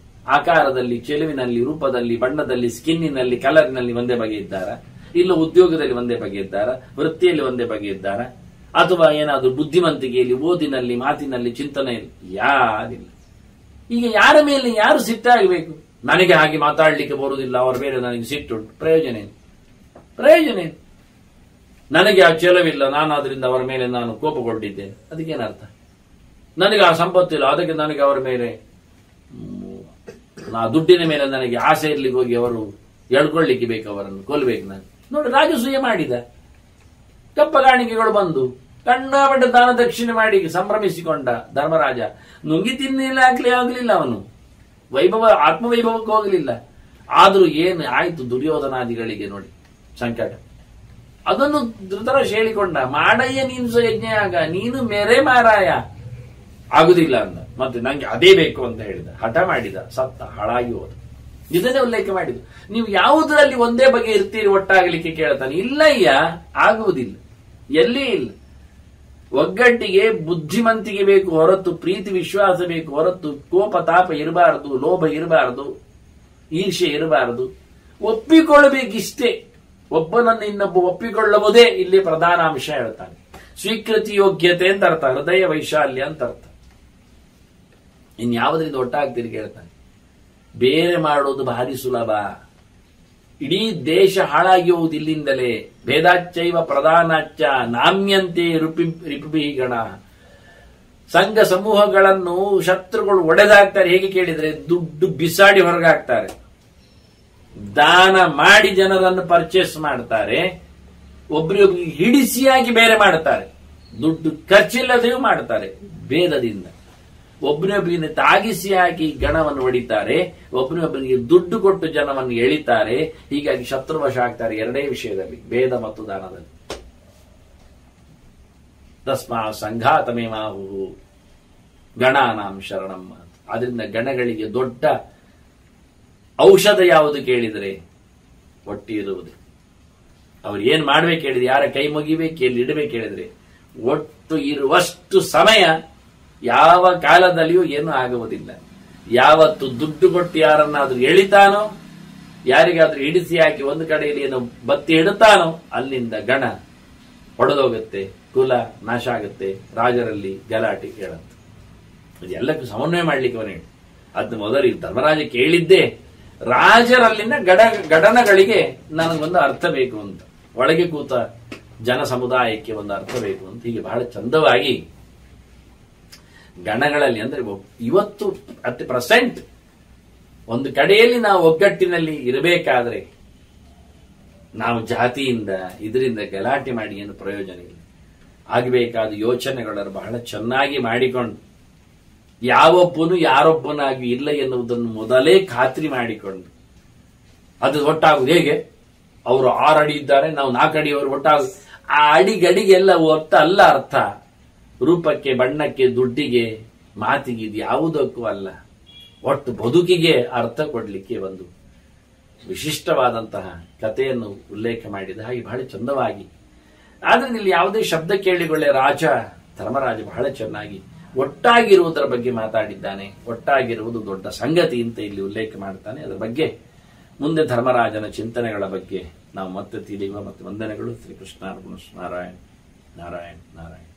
ಆಕಾರದಲ್ಲಿ, ಚೆಲುವಿನಲ್ಲಿ, ರೂಪದಲ್ಲಿ, ಬಣ್ಣದಲ್ಲಿ, ಸ್ಕಿನ್ನಿನಲ್ಲಿ, ಕಲರ್ನಲ್ಲಿ ಒಂದೇ ಬಗೆ ಇದ್ದಾರ, ಇಲ್ಲ ಉದ್ಯೋಗದಲ್ಲಿ ಒಂದೇ ಬಗೆ ಇದ್ದಾರ, ವೃತ್ತಿಯಲ್ಲಿ ಒಂದೇ ಬಗೆ ಇದ್ದಾರ, ಅಥವಾ ಏನಾದ್ರೂ ಬುದ್ಧಿವಂತಿಕೆಯಲ್ಲಿ, ಓದಿನಲ್ಲಿ, ಮಾತಿನಲ್ಲಿ, ಚಿಂತನೆಯಲ್ಲಿ ಯಾರಿಲ್ಲ. ಈಗ ಯಾರ ಮೇಲೆ ಯಾರು ಸಿಟ್ಟಾಗಬೇಕು? ನನಗೆ ಹಾಗೆ ಮಾತಾಡ್ಲಿಕ್ಕೆ ಬರುವುದಿಲ್ಲ, ಅವರ ಮೇಲೆ ನನಗೆ ಸಿಟ್ಟುಂಟು, ಪ್ರಯೋಜನ ಏನು? ನನಗೆ ಆ ಚೆಲವಿಲ್ಲ, ನಾನು ಅದರಿಂದ ಅವರ ಮೇಲೆ ನಾನು ಕೋಪಗೊಂಡಿದ್ದೇನೆ, ಅದಕ್ಕೇನರ್ಥ? ನನಗೆ ಆ ಸಂಪತ್ತಿಲ್ಲ, ಅದಕ್ಕೆ ನನಗೆ ಅವರ ಮೇಲೆ ದುಡ್ಡಿನ ಮೇಲೆ ನನಗೆ ಆಸೆ ಇರ್ಲಿಕ್ಕೆ ಹೋಗಿ ಅವರು ಎಳ್ಕೊಳ್ಳಿಕ್ಕೆ ಬೇಕು, ಅವರನ್ನು ಕೊಲ್ಬೇಕು ನಾನು. ನೋಡಿ, ರಾಜಸೂಯ ಮಾಡಿದ, ಕಪ್ಪಗಾಣಿಕೆಗಳು ಬಂದು ಕಣ್ಣಾಬಡ್ಡ ದಾನ ದಕ್ಷಿಣೆ ಮಾಡಿ ಸಂಭ್ರಮಿಸಿಕೊಂಡ ಧರ್ಮರಾಜ. ನುಂಗಿ ತಿನ್ನಿಲ್ಲ ಆಗ್ಲಿಲ್ಲ, ಅವನು ವೈಭವ ಆತ್ಮವೈಭವಕ್ಕೆ ಹೋಗಲಿಲ್ಲ. ಆದ್ರೂ ಏನು ಆಯ್ತು ದುರ್ಯೋಧನಾದಿಗಳಿಗೆ ನೋಡಿ ಸಂಕಟ. ಅದನ್ನು ಧೃತರಾಷ್ಟ್ರ ಹೇಳಿಕೊಂಡ, ಮಾಡಯ್ಯ ನೀನು ಯಜ್ಞ ಆಗ, ನೀನು ಮೇರೆ ಮಾರಾಯ, ಆಗುದಿಲ್ಲ ಅಂದ. ಮತ್ತೆ ನಂಗೆ ಅದೇ ಬೇಕು ಅಂತ ಹೇಳಿದ, ಹಠ ಮಾಡಿದ, ಸತ್ತ, ಹಾಳಾಗಿ ಹೋದ. ಇದನ್ನೇ ಉಲ್ಲೇಖ ಮಾಡಿದ್ದು. ನೀವು ಯಾವುದರಲ್ಲಿ ಒಂದೇ ಬಗೆ ಇರ್ತೀರಿ ಒಟ್ಟಾಗಲಿಕ್ಕೆ ಕೇಳ್ತಾನೆ. ಇಲ್ಲಯ್ಯ, ಆಗುವುದಿಲ್ಲ, ಎಲ್ಲಿ ಇಲ್ಲ. ಒಗ್ಗಟ್ಟಿಗೆ ಬುದ್ಧಿಮಂತಿಗೆ ಬೇಕು ಹೊರತು ಪ್ರೀತಿ ವಿಶ್ವಾಸ ಬೇಕು ಹೊರತು ಕೋಪ ತಾಪ ಇರಬಾರದು, ಲೋಭ ಇರಬಾರದು, ಈರ್ಷೆ ಇರಬಾರದು. ಒಪ್ಪಿಕೊಳ್ಳಬೇಕಿಷ್ಟೇ. ಒಬ್ಬನನ್ನು ಇನ್ನೊಬ್ಬ ಒಪ್ಪಿಕೊಳ್ಳುವುದೇ ಇಲ್ಲಿ ಪ್ರಧಾನ ಅಂಶ ಹೇಳ್ತಾನೆ. ಸ್ವೀಕೃತಿ ಯೋಗ್ಯತೆ ಅಂತ ಅರ್ಥ, ಹೃದಯ ವೈಶಾಲ್ಯ ಅಂತ ಅರ್ಥ. ಇನ್ಯಾವುದರಿಂದ ಒಟ್ಟಾಗ್ತೀರಿ ಕೇಳ್ತಾನೆ. ಬೇರೆ ಮಾಡೋದು ಭಾರಿ ಸುಲಭ. ಇಡೀ ದೇಶ ಹಾಳಾಗಿ ಹೋಗುವುದು ಇಲ್ಲಿಂದಲೇ. ಭೇದಾಚ್ಚೈವ ಪ್ರಧಾನಾಚ್ಚ ನಾಮ್ಯಂತೆ ರಿಪುಭಿ ಗಣ. ಸಂಘ ಸಮೂಹಗಳನ್ನು ಶತ್ರುಗಳು ಒಡೆದಾಕ್ತಾರೆ. ಹೇಗೆ ಕೇಳಿದ್ರೆ, ದುಡ್ಡು ಬಿಸಾಡಿ ಹೊರಗಾಕ್ತಾರೆ, ದಾನ ಮಾಡಿ ಜನರನ್ನು ಪರ್ಚೇಸ್ ಮಾಡ್ತಾರೆ, ಒಬ್ಬರಿಗೊಬ್ಬರಿಗೆ ಹಿಡಿಸಿಯಾಗಿ ಬೇರೆ ಮಾಡ್ತಾರೆ, ದುಡ್ಡು ಖರ್ಚಿಲ್ಲದೆಯೂ ಮಾಡ್ತಾರೆ ಭೇದದಿಂದ. ಒಬ್ಬನೊಬ್ಬರಿಗೆ ತಾಗಿಸಿ ಹಾಕಿ ಗಣವನ್ನು ಹೊಡಿತಾರೆ, ಒಬ್ಬನೊಬ್ಬನಿಗೆ ದುಡ್ಡು ಕೊಟ್ಟು ಜನವನ್ನು ಎಳಿತಾರೆ. ಹೀಗಾಗಿ ಶತ್ರುವಶ ಆಗ್ತಾರೆ ಎರಡೇ ವಿಷಯದಲ್ಲಿ, ಭೇದ ಮತ್ತು ದಾನದಲ್ಲಿ. ತಸ್ಮಾ ಸಂಘಾತಮೇಮಾಹು ಗಣಾನಾಂ ಶರಣಂ. ಆದ್ರಿಂದ ಗಣಗಳಿಗೆ ದೊಡ್ಡ ಔಷಧ ಯಾವುದು ಕೇಳಿದರೆ ಒಟ್ಟಿ ಇರುವುದು. ಅವ್ರು ಏನ್ ಮಾಡ್ಬೇಕು ಹೇಳಿದ್ರೆ, ಯಾರ ಕೈ ಮುಗಿಬೇಕು, ಎಲ್ಲಿ ಇಡಬೇಕು ಹೇಳಿದ್ರೆ, ಒಟ್ಟು ಇರುವಷ್ಟು ಸಮಯ ಯಾವ ಕಾಲದಲ್ಲಿಯೂ ಏನೂ ಆಗುವುದಿಲ್ಲ. ಯಾವತ್ತು ದುಡ್ಡು ಕೊಟ್ಟು ಯಾರನ್ನಾದ್ರೂ ಎಳಿತಾನೋ, ಯಾರಿಗಾದ್ರೂ ಹಿಡಿಸಿ ಹಾಕಿ ಒಂದು ಕಡೆಯಲ್ಲಿ ಏನು ಬತ್ತಿ ಇಡುತ್ತಾನೋ, ಅಲ್ಲಿಂದ ಗಣ ಹೊಡೆದೋಗುತ್ತೆ, ಕುಲ ನಾಶ ಆಗುತ್ತೆ, ರಾಜರಲ್ಲಿ ಗಲಾಟೆ ಕೇಳಂತ. ಇದೆಲ್ಲಕ್ಕೂ ಸಮನ್ವಯ ಮಾಡ್ಲಿಕ್ಕೆ ಅವನು ಹೇಳಿ. ಅದು ಮೊದಲು ಧರ್ಮರಾಜ ಕೇಳಿದ್ದೇ ರಾಜರಲ್ಲಿನ ಘಟನೆಗಳಿಗೆ ನನಗೊಂದು ಅರ್ಥ ಬೇಕು ಅಂತ, ಒಳಗೆ ಕೂತ ಜನ ಸಮುದಾಯಕ್ಕೆ ಒಂದು ಅರ್ಥ ಬೇಕು ಅಂತ. ಹೀಗೆ ಬಹಳ ಚಂದವಾಗಿ ಗಣಗಳಲ್ಲಿ ಅಂದ್ರೆ ಇವತ್ತು ಅಟ್ ಪ್ರೆಸೆಂಟ್ ಒಂದು ಕಡೆಯಲ್ಲಿ ನಾವು ಒಗ್ಗಟ್ಟಿನಲ್ಲಿ ಇರಬೇಕಾದ್ರೆ ನಾವು ಜಾತಿಯಿಂದ ಇದರಿಂದ ಗಲಾಟೆ ಮಾಡಿ ಏನು ಪ್ರಯೋಜನ ಇಲ್ಲ. ಆಗಬೇಕಾದ ಯೋಚನೆಗಳನ್ನು ಬಹಳ ಚೆನ್ನಾಗಿ ಮಾಡಿಕೊಂಡು ಯಾವೊಬ್ಬನು ಯಾರೊಬ್ಬನಾಗಿ ಇಲ್ಲ ಎನ್ನುವುದನ್ನು ಮೊದಲೇ ಖಾತ್ರಿ ಮಾಡಿಕೊಂಡು ಅದು ಒಟ್ಟಾಗುವುದು ಹೇಗೆ? ಅವರು 6 ಅಡಿ ಇದ್ದಾರೆ, ನಾವು 4 ಅಡಿಯವರು ಒಟ್ಟಾಗುದು. ಆ ಅಡಿಗಡಿಗೆಲ್ಲ ಒತ್ತ ಅಲ್ಲ ಅರ್ಥ. ರೂಪಕ್ಕೆ, ಬಣ್ಣಕ್ಕೆ, ದುಡ್ಡಿಗೆ, ಮಾತಿಗೆ, ಇದು ಯಾವುದಕ್ಕೂ ಅಲ್ಲ. ಒಟ್ಟು ಬದುಕಿಗೆ ಅರ್ಥ ಕೊಡ್ಲಿಕ್ಕೆ ಒಂದು ವಿಶಿಷ್ಟವಾದಂತಹ ಕಥೆಯನ್ನು ಉಲ್ಲೇಖ ಮಾಡಿದ ಹಾಗೆ ಬಹಳ ಚಂದವಾಗಿ. ಆದ್ರೆ ಇಲ್ಲಿ ಯಾವುದೇ ಶಬ್ದ ಕೇಳಿಕೊಳ್ಳೆ ಧರ್ಮರಾಜ ಬಹಳ ಚೆನ್ನಾಗಿ ಒಟ್ಟಾಗಿರುವುದರ ಬಗ್ಗೆ ಮಾತಾಡಿದ್ದಾನೆ. ಒಟ್ಟಾಗಿರುವುದು ದೊಡ್ಡ ಸಂಗತಿ ಅಂತ ಇಲ್ಲಿ ಉಲ್ಲೇಖ ಮಾಡ್ತಾನೆ. ಅದರ ಬಗ್ಗೆ ಮುಂದೆ ಧರ್ಮರಾಜನ ಚಿಂತನೆಗಳ ಬಗ್ಗೆ ನಾವು ಮತ್ತೆ ತಿಳಿಯುವ. ಮತ್ತು ವಂದನೆಗಳು. ಶ್ರೀಕೃಷ್ಣಾರ್ಪಣ. ನಾರಾಯಣ ನಾರಾಯಣ ನಾರಾಯಣ.